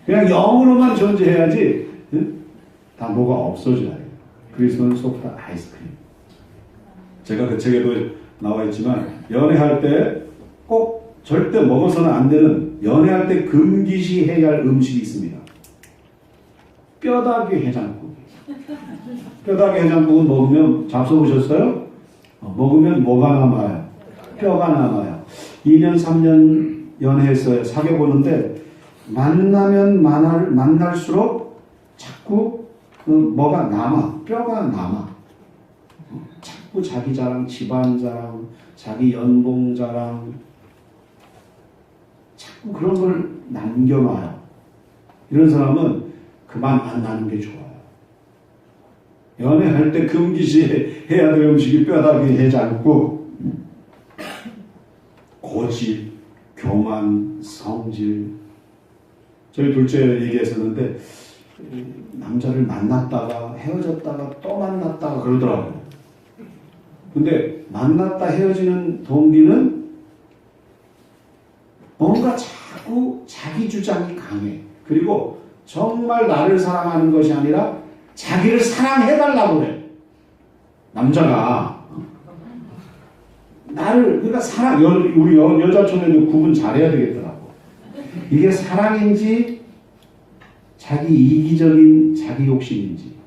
S1: 그냥 영으로만 존재해야지 다 뭐가 없어져야 해요. 그리스도는 소프트 아이스크림. 제가 그 책에도 나와 있지만 연애할 때 꼭 절대 먹어서는 안 되는 연애할 때 금기시해야 할 음식이 있습니다. 뼈다귀 해장국. 뼈다귀 해장국은 먹으면 잡숴보셨어요? 먹으면 뭐가 남아요? 뼈가 남아요. 2년 3년 연애했어요. 사귀어보는데 만나면 만날수록 자꾸 뭐가 남아. 뼈가 남아. 자꾸 자기 자랑, 집안 자랑, 자기 연봉 자랑 자꾸 그런 걸 남겨놔요. 이런 사람은 그만 만나는 게 좋아요. 연애할 때 금기시해야 될 음식이 뼈다귀 해장국, 고집, 교만, 성질. 저희 둘째 얘기했었는데 남자를 만났다가 헤어졌다가 또 만났다가 그러더라고요. 근데 만났다 헤어지는 동기는 뭔가 자꾸 자기 주장이 강해. 그리고 정말 나를 사랑하는 것이 아니라 자기를 사랑해달라고 그래. 남자가 나를 그러니까 우리 여자촌에도 구분 잘해야 되겠더라고. 이게 사랑인지 자기 이기적인 자기 욕심인지.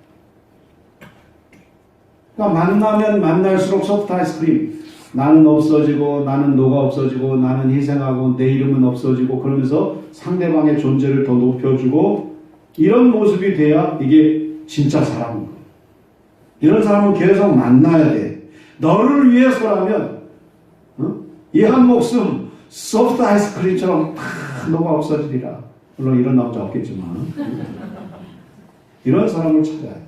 S1: 그러니까 만나면 만날수록 소프트 아이스크림. 나는 없어지고 나는 너가 없어지고 나는 희생하고 내 이름은 없어지고 그러면서 상대방의 존재를 더 높여주고 이런 모습이 돼야 이게 진짜 사랑인 거예요. 이런 사람은 계속 만나야 돼. 너를 위해서라면 이 한 목숨 소프트 아이스크림처럼 다 너가 없어지리라. 물론 이런 남자 없겠지만 이런 사람을 찾아야 돼.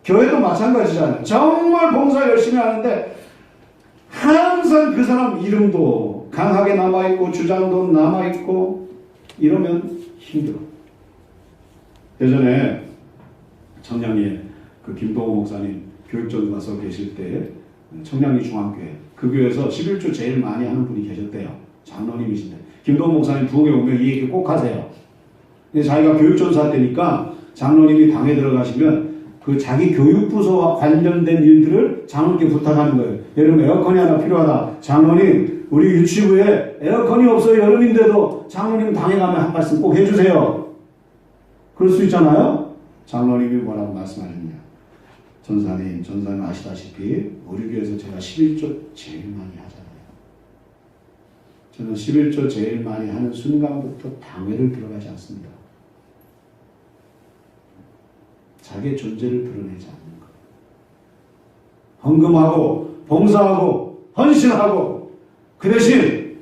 S1: 교회도 마찬가지잖아요. 정말 봉사 열심히 하는데 항상 그 사람 이름도 강하게 남아있고 주장도 남아있고 이러면 힘들어. 예전에 청량리에 그 김동호 목사님 교육전 가서 계실 때 청량리 중앙교회 그 교회에서 11조 제일 많이 하는 분이 계셨대요. 장로님이신데 김동호 목사님 부엌에 오면 이 얘기 꼭 하세요. 근데 자기가 교육전사 때니까 장로님이 방에 들어가시면 그 자기 교육부서와 관련된 일들을 장로님께 부탁하는 거예요. 여러분 에어컨이 하나 필요하다. 장로님 우리 유치부에 에어컨이 없어요. 여름인데도 장로님 방에 가면 한 말씀 꼭 해주세요. 그럴 수 있잖아요. 장로님이 뭐라고 말씀하셨냐. 전사님 아시다시피 우리 교회에서 제가 11조 제일 많이 하잖아요. 저는 11조 제일 많이 하는 순간부터 방해를 들어가지 않습니다. 자기의 존재를 드러내지 않는 것. 헌금하고 봉사하고 헌신하고 그 대신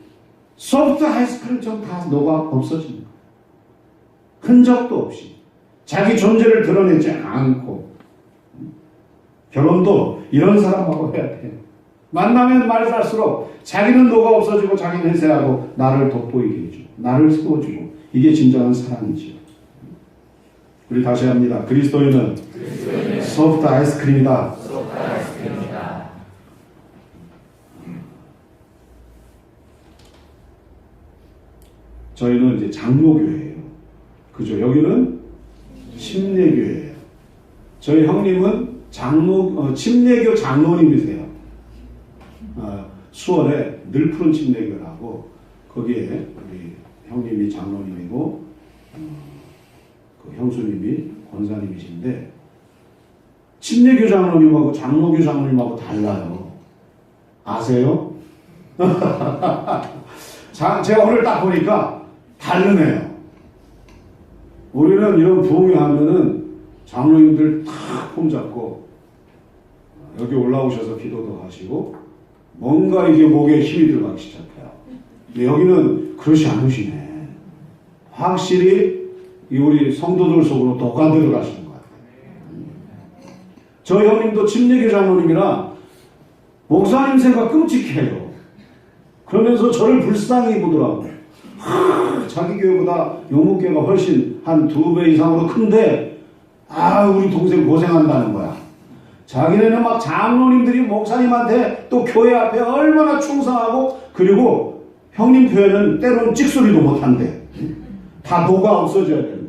S1: 소프트 하이스크림 좀 다 녹아 없어지는 것. 흔적도 없이 자기 존재를 드러내지 않고 결혼도 이런 사람하고 해야 돼요. 만나면 말살수록 자기는 녹아 없어지고 자기는 회세하고 나를 돋보이게 해주고 나를 세워주고 이게 진정한 사랑이지요. 우리 다시 합니다. 그리스도인은 소프트 아이스크림이다. 저희는 이제 장로교회예요. 그죠? 여기는 침례교회예요. 저희 형님은 침례교 장로님이세요. 수원에 늘푸른 침례교라고 거기에 우리 형님이 장로님이고 그 형수님이 권사님이신데 침례교 장로님하고 장로교 장로님하고 달라요. 아세요? 제가 오늘 딱 보니까 다르네요. 우리는 이런 부흥회 하면은 장로님들 다 폼잡고 여기 올라오셔서 기도도 하시고 뭔가 이게 목에 힘이 들어가기 시작해요. 근데 여기는 그렇지 않으시네. 확실히 우리 성도들 속으로 독감 들어가시는 것 같아요. 저 형님도 침례교 장로님이라 목사님 생각 끔찍해요. 그러면서 저를 불쌍히 보더라고요. 자기 교회보다 용목교회가 훨씬 한 2배 이상으로 큰데 우리 동생 고생한다는 거야. 자기네는 막 장로님들이 목사님한테 또 교회 앞에 얼마나 충성하고 그리고 형님 표현은 때로는 찍소리도 못한대. 다 녹아 없어져야 되는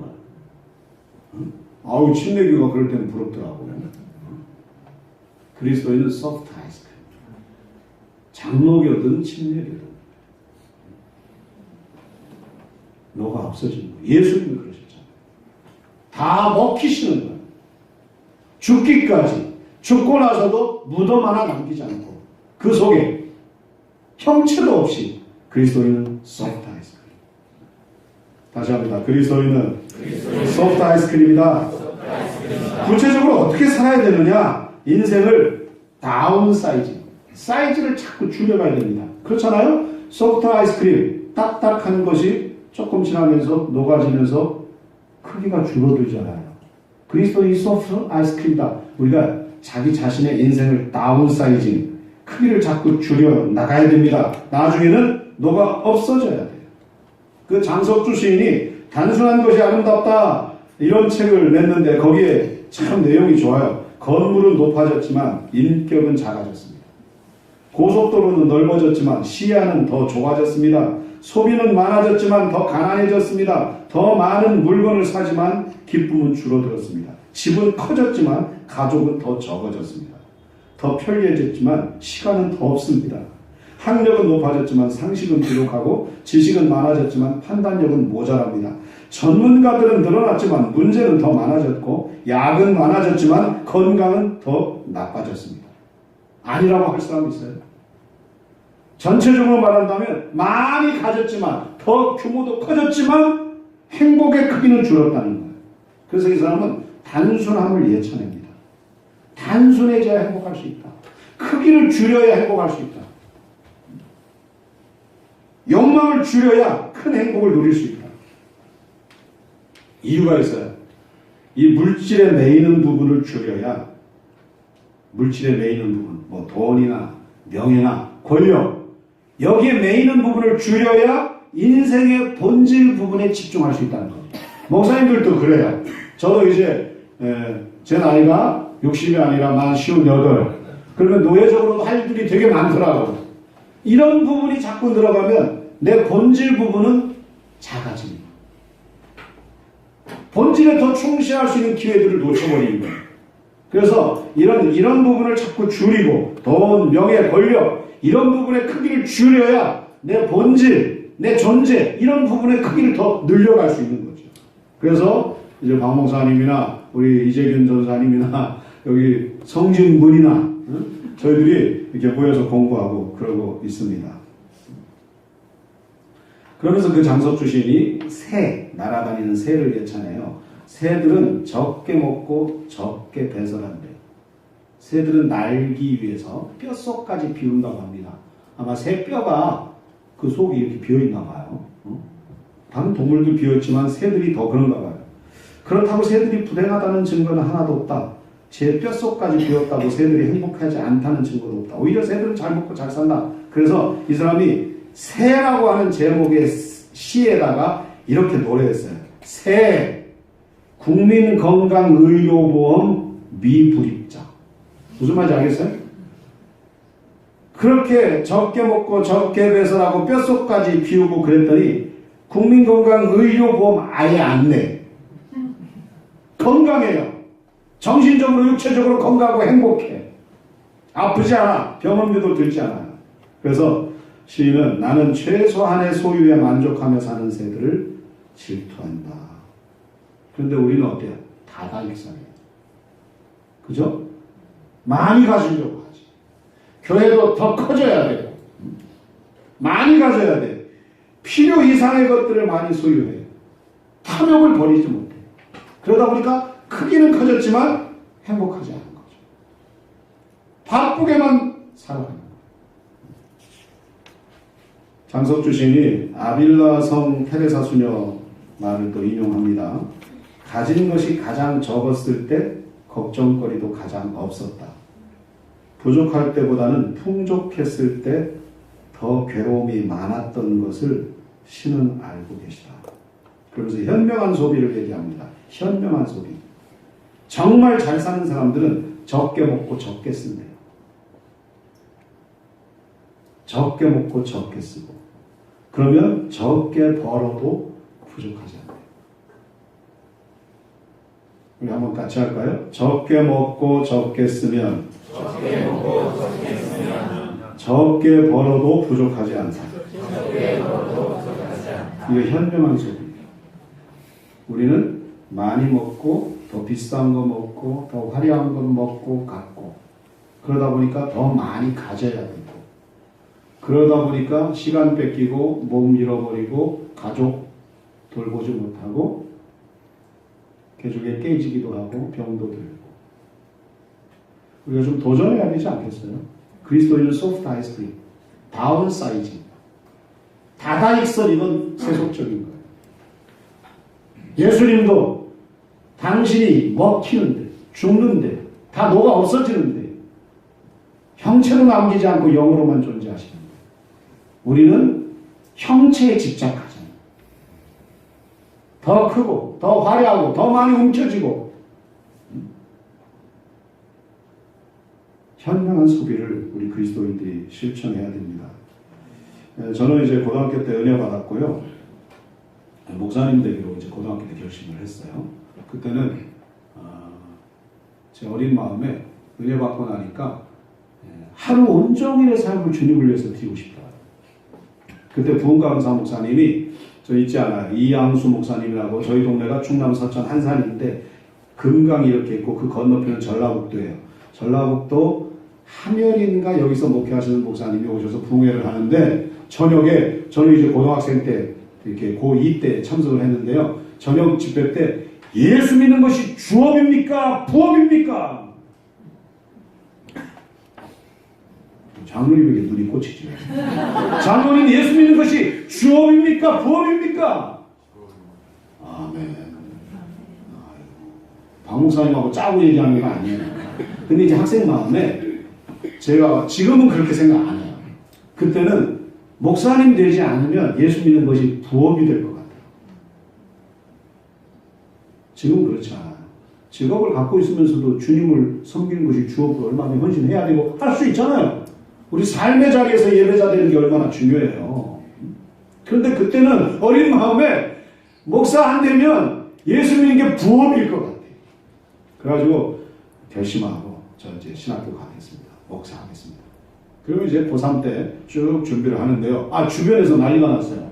S1: 거야. 침례교가 그럴 때는 부럽더라고요. 그리스도인은 소프트 아이스크림. 장로교든 침례교든 녹아 없어지는 거야. 예수님이 그러셨잖아요. 다 먹히시는 거야. 죽기까지. 죽고 나서도 무덤 하나 남기지 않고 그 속에 형체도 없이 그리스도인은 소프트 아이스크림. 다시 합니다. 그리스도인은 소프트 아이스크림이다. 구체적으로 어떻게 살아야 되느냐? 인생을 다운 사이즈를 자꾸 줄여가야 됩니다. 그렇잖아요? 소프트 아이스크림 딱딱한 것이 조금 지나면서 녹아지면서 크기가 줄어들잖아요. 그리스도인이 소프트 아이스크림이다. 우리가 자기 자신의 인생을 다운사이징, 크기를 자꾸 줄여 나가야 됩니다. 나중에는 녹아 없어져야 돼요. 그 장석주 시인이 단순한 것이 아름답다 이런 책을 냈는데 거기에 참 내용이 좋아요. 건물은 높아졌지만 인격은 작아졌습니다. 고속도로는 넓어졌지만 시야는 더 좁아졌습니다. 소비는 많아졌지만 더 가난해졌습니다. 더 많은 물건을 사지만 기쁨은 줄어들었습니다. 집은 커졌지만 가족은 더 적어졌습니다. 더 편리해졌지만 시간은 더 없습니다. 학력은 높아졌지만 상식은 부족하고 지식은 많아졌지만 판단력은 모자랍니다. 전문가들은 늘어났지만 문제는 더 많아졌고 약은 많아졌지만 건강은 더 나빠졌습니다. 아니라고 할 사람 있어요? 전체적으로 말한다면 많이 가졌지만 더 규모도 커졌지만 행복의 크기는 줄었다는 거예요. 그래서 이 사람은 단순함을 예찬합니다. 단순해져야 행복할 수 있다. 크기를 줄여야 행복할 수 있다. 욕망을 줄여야 큰 행복을 누릴 수 있다. 이유가 있어요. 이 물질에 매이는 부분을 줄여야 물질에 매이는 부분, 뭐 돈이나 명예나 권력 여기에 매이는 부분을 줄여야 인생의 본질 부분에 집중할 수 있다는 겁니다. 목사님들도 그래요. 저도 이제 제 나이가 60이 아니라 만 58. 그러면 노예적으로도 할 일이 되게 많더라고요. 이런 부분이 자꾸 늘어가면 내 본질 부분은 작아집니다. 본질에 더 충실할 수 있는 기회들을 놓쳐버리는 거예요. 그래서 이런 부분을 자꾸 줄이고 돈, 명예, 권력 이런 부분의 크기를 줄여야 내 본질, 내 존재 이런 부분의 크기를 더 늘려갈 수 있는 거죠. 그래서 이제 박 목사님이나 우리 이재균 전사님이나 여기 성진문이나 저희들이 이렇게 모여서 공부하고 그러고 있습니다. 그러면서 그 장석주 시인이 새, 날아다니는 새를 예찬해요. 새들은 적게 먹고 적게 배설한대요. 새들은 날기 위해서 뼛속까지 비운다고 합니다. 아마 새 뼈가 그 속이 이렇게 비어있나 봐요. 다른 동물도 비어있지만 새들이 더 그런가 봐요. 그렇다고 새들이 불행하다는 증거는 하나도 없다. 제 뼛속까지 비었다고 새들이 행복하지 않다는 증거도 없다. 오히려 새들은 잘 먹고 잘 산다. 그래서 이 사람이 새라고 하는 제목의 시에다가 이렇게 노래했어요. 새, 국민건강의료보험 미불입자. 무슨 말인지 알겠어요? 그렇게 적게 먹고 적게 배설하고 뼛속까지 비우고 그랬더니 국민건강의료보험 아예 안 내. 건강해요. 정신적으로 육체적으로 건강하고 행복해. 아프지 않아. 병원비도 들지 않아요. 그래서 시인은 나는 최소한의 소유에 만족하며 사는 새들을 질투한다. 그런데 우리는 어때요? 다다익선이에요. 그죠? 많이 가지려고 하지. 교회도 더 커져야 돼요. 많이 가져야 돼. 필요 이상의 것들을 많이 소유해요. 탐욕을 버리지 못해요. 그러다 보니까 크기는 커졌지만 행복하지 않은 거죠. 바쁘게만 살아가는 거예요. 장석주 시인이 아빌라성 테레사 수녀 말을 또 인용합니다. 가진 것이 가장 적었을 때 걱정거리도 가장 없었다. 부족할 때보다는 풍족했을 때 더 괴로움이 많았던 것을 신은 알고 계시다. 그러면서 현명한 소비를 얘기합니다. 현명한 소비. 정말 잘 사는 사람들은 적게 먹고 적게 쓴대요. 적게 먹고 적게 쓰고 그러면 적게 벌어도 부족하지 않아요. 우리 한번 같이 할까요? 적게 먹고 적게 쓰면 적게 벌어도 부족하지 않다. 이게 현명한 소비예요. 우리는 많이 먹고 더 비싼 거 먹고 더 화려한 거 먹고 갖고 그러다 보니까 더 많이 가져야 되고 그러다 보니까 시간 뺏기고 몸 잃어버리고 가족 돌보지 못하고 개족에 깨지기도 하고 병도 들고 우리가 좀 도전해야 되지 않겠어요? 그리스도인은 소프트 아이스크림 다운 사이즈 다다익선 이건 세속적인 거예요. 예수님도 당신이 먹히는데 죽는데 다 녹아 없어지는데 형체로 남기지 않고 영으로만 존재하시는 거예요. 우리는 형체에 집착하잖아요. 더 크고 더 화려하고 더 많이 움켜쥐고 현명한 소비를 우리 그리스도인들이 실천해야 됩니다. 저는 이제 고등학교 때 은혜 받았고요. 목사님 되기로 이제 고등학교 때 결심을 했어요. 그때는 제 어린 마음에 은혜 받고 나니까 하루 온종일의 삶을 주님을 위해서 드리고 싶다. 그때 부흥강사 목사님이 저 있지 않아요. 이양수 목사님이라고 저희 동네가 충남 서천 한산인데 금강이 이렇게 있고 그 건너편은 전라북도예요. 전라북도 하면인가 여기서 목회하시는 목사님이 오셔서 부흥회를 하는데 저녁에 저는 이제 고등학생 때 이렇게 고2 때 참석을 했는데요. 저녁 집회 때 예수 믿는 것이 주업입니까? 부업입니까? 장로님에게 눈이 꽂히지. 장로님 예수 믿는 것이 주업입니까? 부업입니까? 아멘. 박 목사님하고 짜고 얘기하는 건 아니에요. 근데 이제 학생 마음에 제가 지금은 그렇게 생각 안 해요. 그때는 목사님 되지 않으면 예수 믿는 것이 부업이 될 것 같아요. 지금은 그렇지 않아요. 직업을 갖고 있으면서도 주님을 섬기는 것이 주업으로 얼마나 헌신해야 되고 할 수 있잖아요. 우리 삶의 자리에서 예배자 되는 게 얼마나 중요해요. 그런데 그때는 어린 마음에 목사 안 되면 예수 믿는 게 부업일 것 같아요. 그래가지고 결심하고 저 이제 신학교 가겠습니다. 목사하겠습니다. 그러면 이제 고3 때 쭉 준비를 하는데요. 주변에서 난리가 났어요.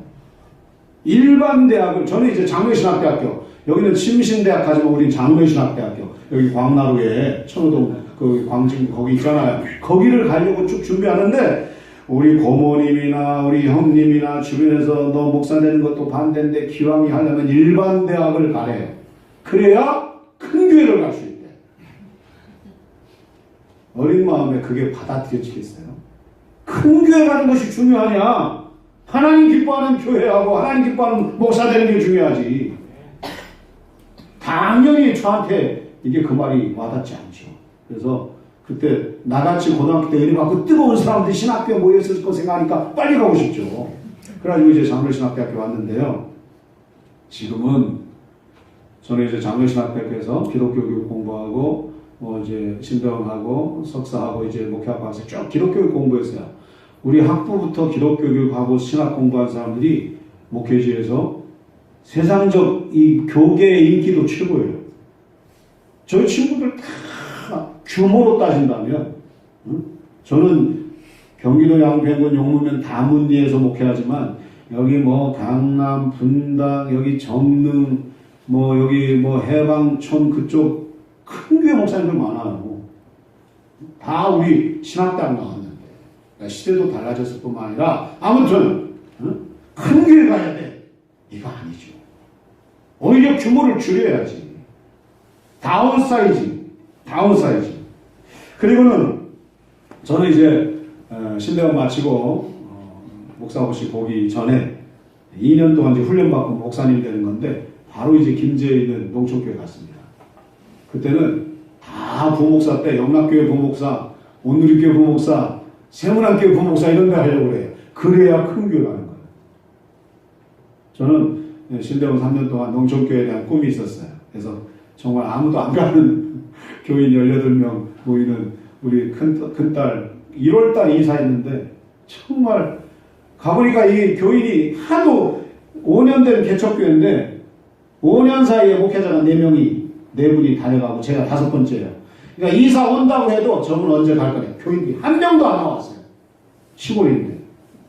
S1: 일반 대학을, 저는 이제 장로신학대학교, 여기는 침신대학 하지만 우린 장로신학대학교, 여기 광나루에 천호동 그 광진 거기 있잖아요. 거기를 가려고 쭉 준비하는데 우리 고모님이나 우리 형님이나 주변에서 너 목사 되는 것도 반대인데 기왕이 하려면 일반 대학을 가래요. 그래야 큰 교회를 갈 수 있대. 어린 마음에 그게 받아들여지겠어요? 큰 교회 가는 것이 중요하냐? 하나님 기뻐하는 교회하고 하나님 기뻐하는 목사 되는 게 중요하지. 당연히 저한테 이게 그 말이 와닿지 않죠. 그래서 그때 나같이 고등학교 때 은혜 받고 뜨거운 사람들이 신학교에 모였을 거 생각하니까 빨리 가고 싶죠. 그래가지고 이제 장로신학대학교 왔는데요. 지금은 저는 이제 장로신학대학교에서 기독교 교육 공부하고 뭐 이제 신병하고 석사하고 이제 목회학과 가서 쭉 기독교 교육 공부했어요. 우리 학부부터 기독교 교육하고 신학 공부한 사람들이 목회지에서 세상적 이 교계의 인기도 최고예요. 저희 친구들 다 규모로 따진다면, 저는 경기도 양평군 용무면 다문리에서 목회하지만 여기 뭐 강남, 분당, 여기 정릉, 뭐 여기 뭐 해방촌 그쪽 큰 교회 목사님들 많아요. 다 우리 신학대학 나왔는데. 그러니까 시대도 달라졌을 뿐만 아니라 아무튼 큰 교회 가야 돼. 이거 아니죠. 오히려 규모를 줄여야지. 다운사이징. 그리고는 저는 이제 신대원 마치고 목사고시 보기 전에 2년 동안 이제 훈련받고 목사님 되는 건데 바로 이제 김제에 있는 농촌교회 갔습니다. 그때는 다 부목사 때 영락교회 부목사, 온누리교회 부목사, 세문안교회 부목사 이런 데 하려고 그래요. 그래야 큰 교회 가는 거예요. 저는 신대원 3년 동안 농촌교회에 대한 꿈이 있었어요. 그래서 정말 아무도 안 가는 교인 18명 모이는 우리 큰딸 1월달 이사했는데 정말 가보니까 이 교인이 하도 5년 된 개척교회인데 5년 사이에 목회자가 4분이 다녀가고 제가 5번째예요. 그러니까 이사 온다고 해도 저분 언제 갈 거냐. 교인들이 한 명도 안 나왔어요. 시골인데.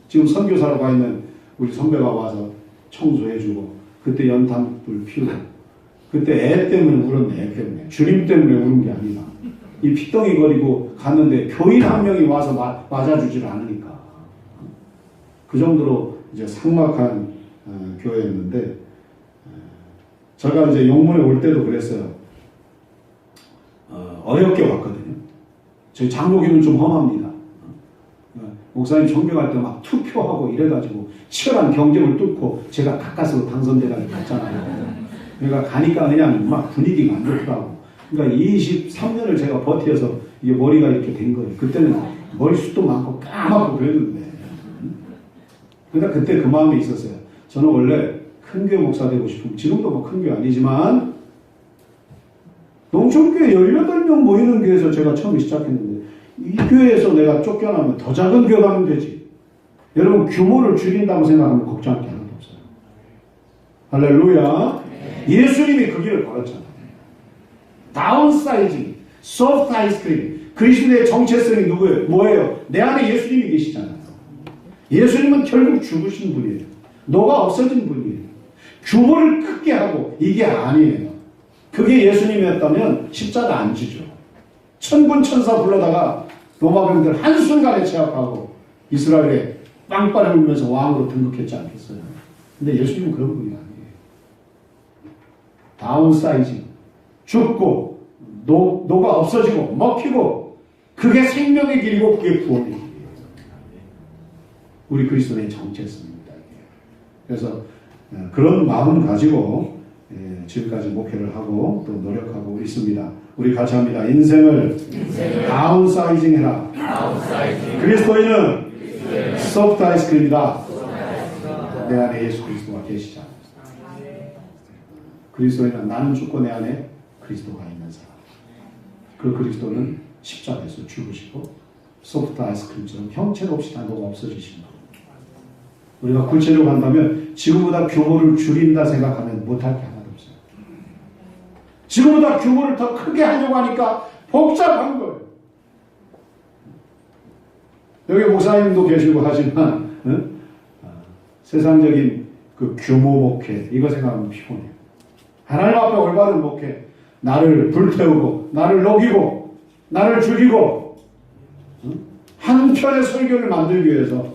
S1: 지금 선교사로 가 있는 우리 선배가 와서 청소해주고 그때 연탄불 피우고 그때 애 때문에 울었네. 애 때문에. 주님 때문에 우는 게 아니라 이 피덩이 거리고 갔는데 교인 한 명이 와서 맞아주질 않으니까 그 정도로 이제 삭막한 교회였는데 제가 이제 용문에 올 때도 그랬어요. 어렵게 왔거든요. 저희 장로교는 좀 험합니다. 목사님 존경할 때 막 투표하고 이래가지고 치열한 경쟁을 뚫고 제가 가까스로 당선돼가지고 갔잖아요. 그러니까 가니까 그냥 막 분위기가 안 좋더라고. 그러니까 23년을 제가 버텨서 이게 머리가 이렇게 된 거예요. 그때는 머리숱도 많고 까맣고 그랬는데. 그러니까 그때 그 마음이 있었어요. 저는 원래 큰 교회 목사 되고 싶으면 지금도 뭐 큰 교회 아니지만 농촌교회 18명 모이는 교회에서 제가 처음 시작했는데 이 교회에서 내가 쫓겨나면 더 작은 교회 가면 되지. 여러분 규모를 줄인다고 생각하면 걱정할 게 하나도 없어요. 할렐루야. 예수님이 그 길을 걸었잖아요. 다운사이징, 소프트 아이스크림. 그리스도의 정체성이 누구예요? 뭐예요? 내 안에 예수님이 계시잖아요. 예수님은 결국 죽으신 분이에요. 너가 없어진 분이에요. 규모를 크게 하고 이게 아니에요. 그게 예수님이었다면 십자가 안 지죠. 천군 천사 불러다가 로마병들 한순간에 제압하고 이스라엘에 빵빠레 울면서 왕으로 등극했지 않겠어요? 근데 예수님은 그런 분이 아니에요. 다운사이징, 죽고 노가 없어지고 먹히고 그게 생명의 길이고 그게 구원의 길이에요. 우리 그리스도의 정체성입니다. 그래서 그런 마음 가지고 지금까지 목회를 하고 또 노력하고 있습니다. 우리 같이 합니다. 인생을 다운사이징 해라. 그리스도인은 소프트 아이스크림이다. 내 안에 예수 그리스도가 계시자. 그리스도인은 나는 죽고 내 안에 그리스도가 있는 사람. 그 그리스도는 십자가에서 죽으시고 소프트 아이스크림처럼 형체가 없이 다 녹아 없어지신 것. 우리가 구체적으로 한다면 지금보다 규모를 줄인다 생각하면 못할 게 하나도 없어요. 지금보다 규모를 더 크게 하려고 하니까 복잡한 거예요. 여기 목사님도 계시고 하지만 세상적인 그 규모 목회 이거 생각하면 피곤해요. 하나님 앞에 올바른 목회, 나를 불태우고 나를 녹이고 나를 죽이고 한 편의 설교를 만들기 위해서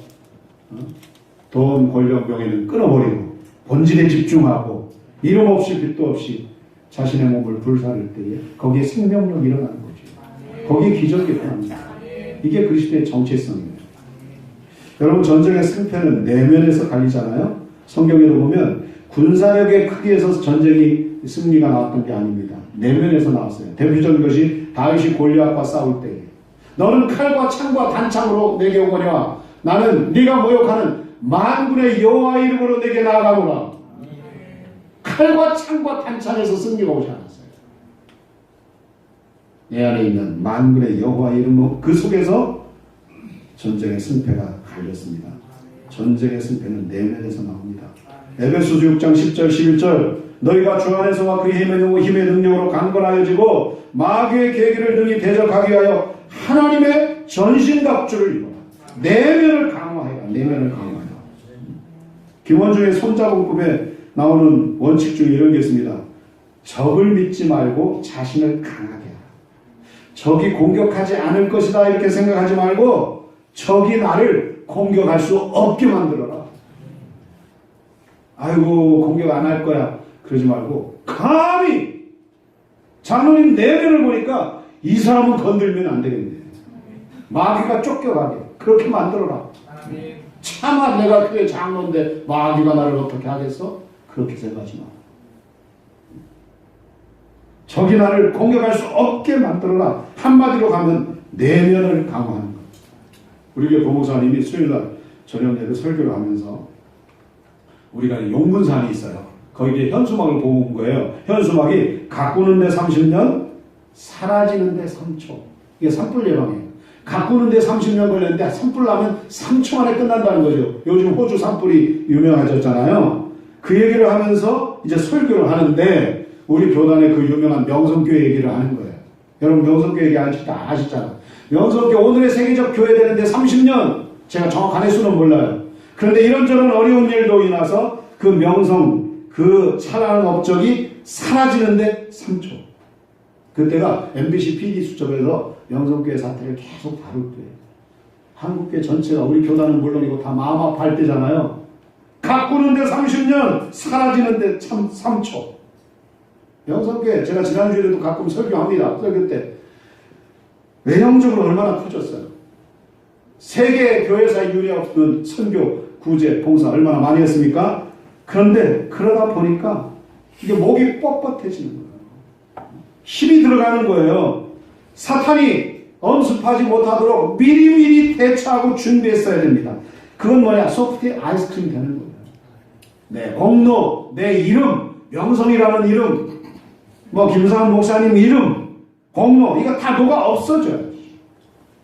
S1: 돈, 권력, 명예는 끊어버리고 본질에 집중하고 이름 없이 빛도 없이 자신의 몸을 불사를 때에 거기에 생명력이 일어나는 거죠. 거기에 기적이 일어납니다. 이게 그리스도의 정체성입니다. 여러분, 전쟁의 승패는 내면에서 갈리잖아요. 성경에도 보면 군사력의 크기에서 전쟁이 승리가 나왔던 게 아닙니다. 내면에서 나왔어요. 대표적인 것이 다윗이 골리앗과 싸울 때에 너는 칼과 창과 단창으로 내게 오거니와 나는 네가 모욕하는 만군의 여호와 이름으로 내게 나아가노라. 칼과 창과 단창에서 승리가 오지 않았어요. 내 안에 있는 만군의 여호와 이름, 그 속에서 전쟁의 승패가 갈렸습니다. 전쟁의 승패는 내면에서 나옵니다. 에베소서 6장 10절 11절 너희가 주 안에서와 그 힘의 능력으로 강건하여지고 마귀의 계기를 능히 대적하기 위하여 하나님의 전신갑주를 입어라. 내면을 강화해라. 내면을 강화해라. 김원중의 손자공법에 나오는 원칙 중에 이런 게 있습니다. 적을 믿지 말고 자신을 강하게 하라. 적이 공격하지 않을 것이다 이렇게 생각하지 말고 적이 나를 공격할 수 없게 만들어라. 아이고 공격 안 할 거야 그러지 말고 감히 장로님 내면을 보니까 이 사람은 건들면 안 되겠네. 마귀가 쫓겨가게 그렇게 만들어라. 차마 내가 그의 장로인데 마귀가 나를 어떻게 하겠어? 그렇게 생각하지 마. 적이 나를 공격할 수 없게 만들어라. 한마디로 가면 내면을 강화하는 것. 우리 교회 보목사님이 수요일날 저녁 예배 설교를 하면서 우리가 용문산이 있어요. 거기에 현수막을 보고 온 거예요. 현수막이 가꾸는데 30년, 사라지는데 3초. 이게 산불 예방이에요. 가꾸는데 30년 걸렸는데 산불 나면 3초 만에 끝난다는 거죠. 요즘 호주 산불이 유명해졌잖아요. 그 얘기를 하면서 이제 설교를 하는데 우리 교단의 그 유명한 명성교회 얘기를 하는 거예요. 여러분 명성교회 얘기 아시잖아요. 명성교회 오늘의 세계적 교회 되는데 30년, 제가 정확한 횟수는 몰라요. 그런데 이런저런 어려운 일도 인해서 그 명성, 그 찬란한 업적이 사라지는데 3초. 그때가 MBC PD 수첩에서 명성교회 사태를 계속 다룰 때예요. 한국교회 전체가, 우리 교단은 물론이고 다 마음 아파할 때잖아요. 가꾸는데 30년, 사라지는데 3초. 명성교회, 제가 지난주에도 가끔 설교합니다. 설교 때. 외형적으로 얼마나 커졌어요. 세계 교회사에 유례 없는 선교, 구제, 봉사 얼마나 많이 했습니까? 그런데 그러다 보니까 이게 목이 뻣뻣해지는 거예요. 힘이 들어가는 거예요. 사탄이 엄습하지 못하도록 미리미리 대처하고 준비했어야 됩니다. 그건 뭐냐? 소프트 아이스크림 되는 거예요. 내 공로, 내 이름, 명성이라는 이름, 뭐 김상훈 목사님 이름, 공로, 이거 다 녹아 없어져요.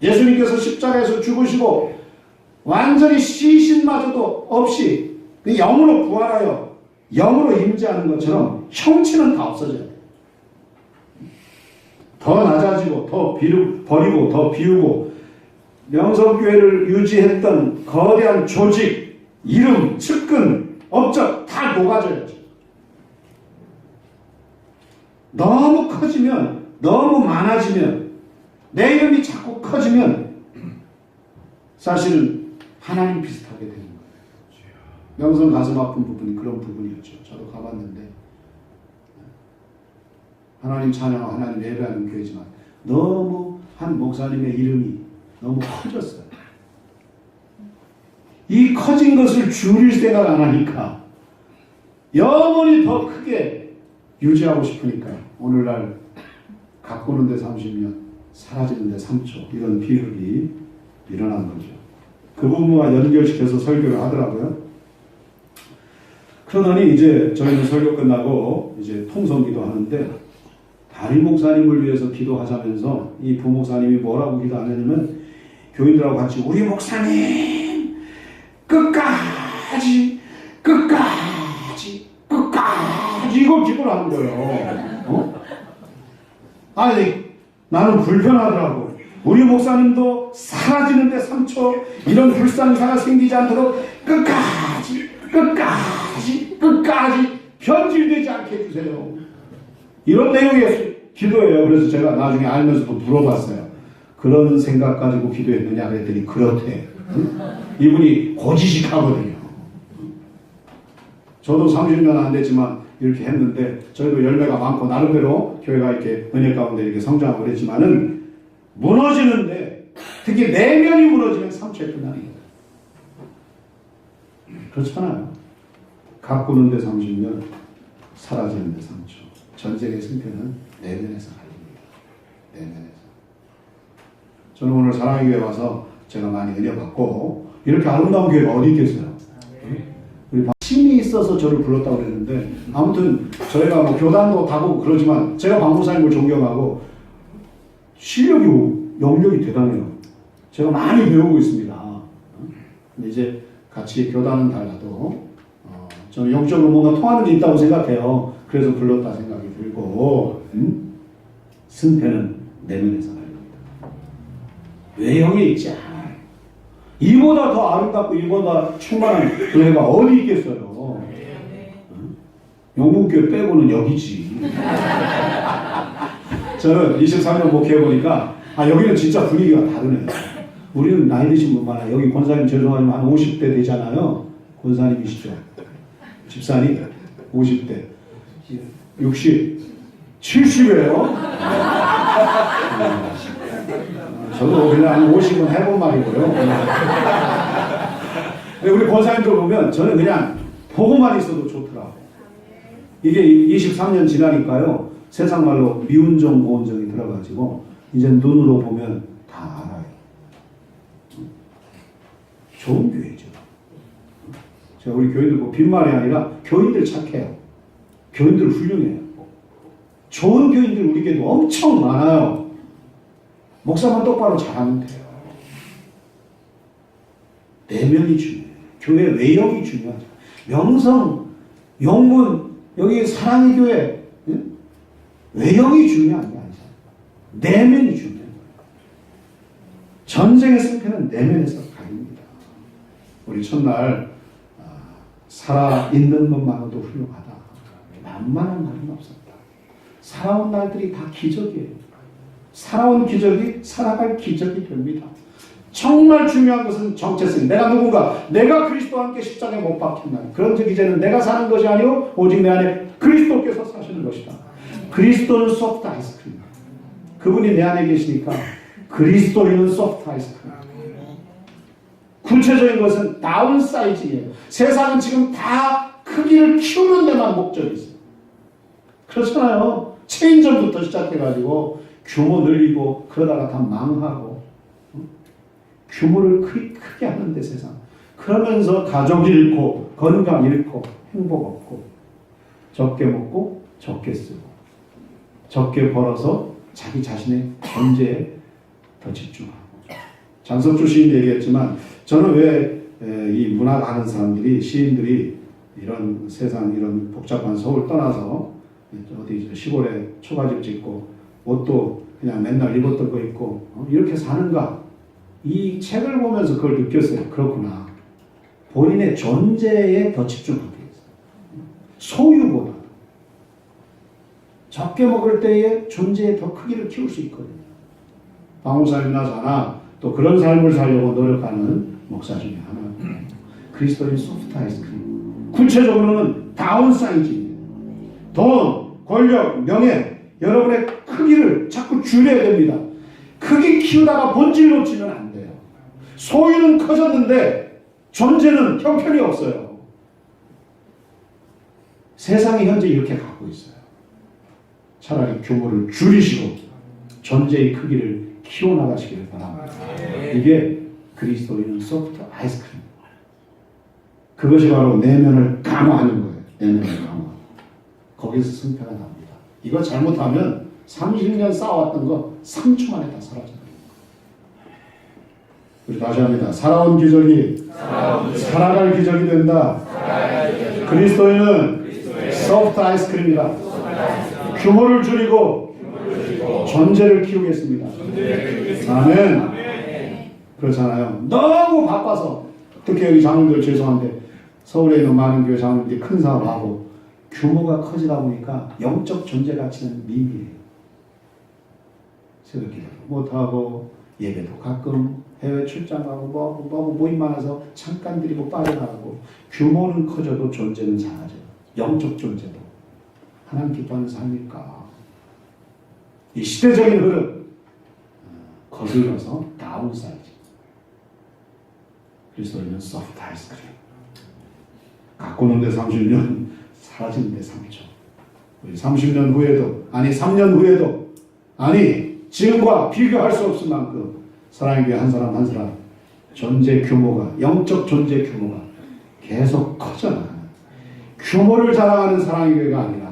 S1: 예수님께서 십자가에서 죽으시고 완전히 시신마저도 없이 영으로 부활하여 영으로 임재하는 것처럼 형체는 다 없어져요. 더 낮아지고 더 버리고 더 비우고 명성교회를 유지했던 거대한 조직, 이름, 측근, 업적 다 녹아져야죠. 너무 커지면, 너무 많아지면, 내 이름이 자꾸 커지면 사실은 하나님 비슷하게 되는 거예요. 명성 가슴 아픈 부분이 그런 부분이었죠. 저도 가봤는데 하나님 찬양하고 하나님 예배하는 교회지만 너무 한 목사님의 이름이 너무 커졌어요. 이 커진 것을 줄일 생각 안 하니까 영원히 더 크게 유지하고 싶으니까 오늘날 가꾸는데 30년, 사라지는데 3초 이런 비극이 일어난 거죠. 그 부분과 연결시켜서 설교를 하더라고요. 그러더니 이제 저희는 설교 끝나고 이제 통성기도 하는데 담임 목사님을 위해서 기도하자면서 이 부목사님이 뭐라고 기도하냐면 교인들하고 같이 우리 목사님 끝까지 이거 기도를 하는 거예요. 아니, 나는 불편하더라고. 우리 목사님도 사라지는데 3초 이런 불상사가 생기지 않도록 끝까지 변질되지 않게 해주세요. 이런 내용의 기도예요. 그래서 제가 나중에 알면서도 물어봤어요. 그런 생각 가지고 기도했느냐 그랬더니 그렇대. 이분이 고지식하거든요. 저도 30년 안 됐지만 이렇게 했는데 저희도 열매가 많고 나름대로 교회가 이렇게 은혜 가운데 이렇게 성장하고 그랬지만은 무너지는데 특히 내면이 무너지면 상처에 끝나는 거예요. 그렇잖아요. 가꾸는데 30년, 사라지는데 3초. 전쟁의 승패는 내면에서 갈립니다. 내면에서. 저는 오늘 사랑의 교회 와서 제가 많이 은혜 받고 이렇게 아름다운 교회가 어디 있겠어요? 우리 힘이 있어서 저를 불렀다고 그랬는데 아무튼 저희가 뭐 교단도 가고 그러지만 제가 박 목사님을 존경하고 실력이 영역이 대단해요. 제가 많이 배우고 있습니다. 근데 이제 같이 교단은 달라도 저는 영적으로 뭔가 통하는 게 있다고 생각해요. 그래서 불렀다 생각이 들고 승패는 내면에서 갈립니다. 외형에 있지 않아요. 이보다 더 아름답고 이보다 충만한 교회가 어디 있겠어요. 영문교회 빼고는 여기지. 저는 23년 목회해보니까 여기는 진짜 분위기가 다르네요. 우리는 나이 드신 분 많아요. 여기 권사님 죄송하지만 한 50대 되잖아요. 권사님이시죠. 집사님 50대 60 70이에요. 저도 그냥 한 50은 해본 말이고요. 우리 권사님들 보면 저는 그냥 보고만 있어도 좋더라고요. 이게 23년 지나니까요. 세상 말로 미운정 보온정이 들어가지고 이제 눈으로 보면 다 알아요. 좋은 교회죠. 제가 우리 교인들 보고 빈말이 아니라 교인들 착해요. 교인들 훌륭해요. 좋은 교인들 우리 교회도 엄청 많아요. 목사만 똑바로 잘하면 돼요. 내면이 중요해요. 교회 외형이 중요하죠. 명성, 영문, 여기 사랑의 교회 응? 외형이 중요한 게 아니죠. 내면이 중요해요. 전쟁의 승패는 내면에서 갈립니다. 우리 첫날 살아있는 것만으로도 훌륭하다. 만만한 날은 없었다. 살아온 날들이 다 기적이에요. 살아온 기적이 살아갈 기적이 됩니다. 정말 중요한 것은 정체성. 내가 그리스도와 함께 십자가에 못 박힌 날. 그런 즉 이제는 내가 사는 것이 아니요 오직 내 안에 그리스도께서 사시는 것이다. 그리스도는 소프트 아이스크림. 그분이 내 안에 계시니까 그리스도인은 소프트 아이스크림. 구체적인 것은 다운 사이즈예요. 세상은 지금 다 크기를 키우는 데만 목적이 있어요. 그렇잖아요. 체인점부터 시작해가지고 규모 늘리고 그러다가 다 망하고 규모를 크게 하는데 세상. 그러면서 가족 잃고 건강 잃고 행복 없고 적게 먹고 적게 쓰고 적게 벌어서 자기 자신의 존재에 더 집중하고. 장석주 시인이 얘기했지만 저는 왜 이 문학 아는 사람들이 시인들이 이런 세상 이런 복잡한 서울 떠나서 어디 시골에 초가집 짓고 옷도 그냥 맨날 입었던 거 입고 이렇게 사는가. 이 책을 보면서 그걸 느꼈어요. 그렇구나. 본인의 존재에 더 집중하게 했어요. 소유보다. 적게 먹을 때에 존재의 더 크기를 키울 수 있거든요. 박목사님이나 저나 또 그런 삶을 살려고 노력하는 목사 중에 하나. 그리스도인 소프트 아이스크림. 구체적으로는 다운 사이즈입니다. 돈, 권력, 명예, 여러분의 크기를 자꾸 줄여야 됩니다. 크게 키우다가 본질 놓치면 안 돼요. 소유는 커졌는데 존재는 형편이 없어요. 세상이 현재 이렇게 가고 있어요. 차라리 규모를 줄이시고 존재의 크기를 키워나가시기를 바랍니다. 이게 그리스도인은 소프트 아이스크림. 그것이 바로 내면을 강화하는 거예요. 내면을 강화. 거기서 승패가 납니다. 이거 잘못하면 30년 쌓아왔던 거 3초 만에 다 사라져요. 우리 다시 합니다. 살아온 기적이 살아갈 기적이 된다. 그리스도인은 소프트 아이스크림이다. 규모를 줄이고 존재를 키우겠습니다. 아멘. 그렇잖아요. 너무 바빠서 특히 여기 장로들 죄송한데 서울에 있는 많은 교회 장로들이 큰 사업하고 규모가 커지다 보니까 영적 존재 가치는 미미해요. 새벽기도 못하고 예배도 가끔 해외 출장 가고 너무 모임 많아서 잠깐 드리고 빠져나가고 규모는 커져도 존재는 작아져요. 영적 존재도 하나님 기뻐하는 삶일까? 이 시대적인 흐름 거슬러서 다운사이즈. 그리스도인은 소프트 아이스크림. 갖고 노는데 30년, 사라지는데 3초. 우리 30년 후에도, 아니 3년 후에도, 아니 지금과 비교할 수 없을 만큼 사랑의 교회 한 사람 한 사람 존재 규모가, 영적 존재 규모가 계속 커져나가는, 규모를 자랑하는 사랑의 교회가 아니라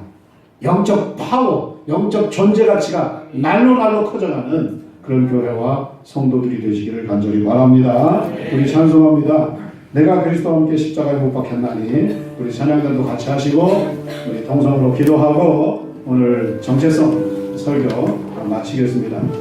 S1: 영적 파워, 영적 존재 가치가 날로 커져가는 그런 교회와 성도들이 되시기를 간절히 바랍니다. 우리 찬송합니다. 내가 그리스도와 함께 십자가에 못 박혔나니. 우리 찬양단도 같이 하시고 우리 동성으로 기도하고 오늘 정체성 설교 마치겠습니다.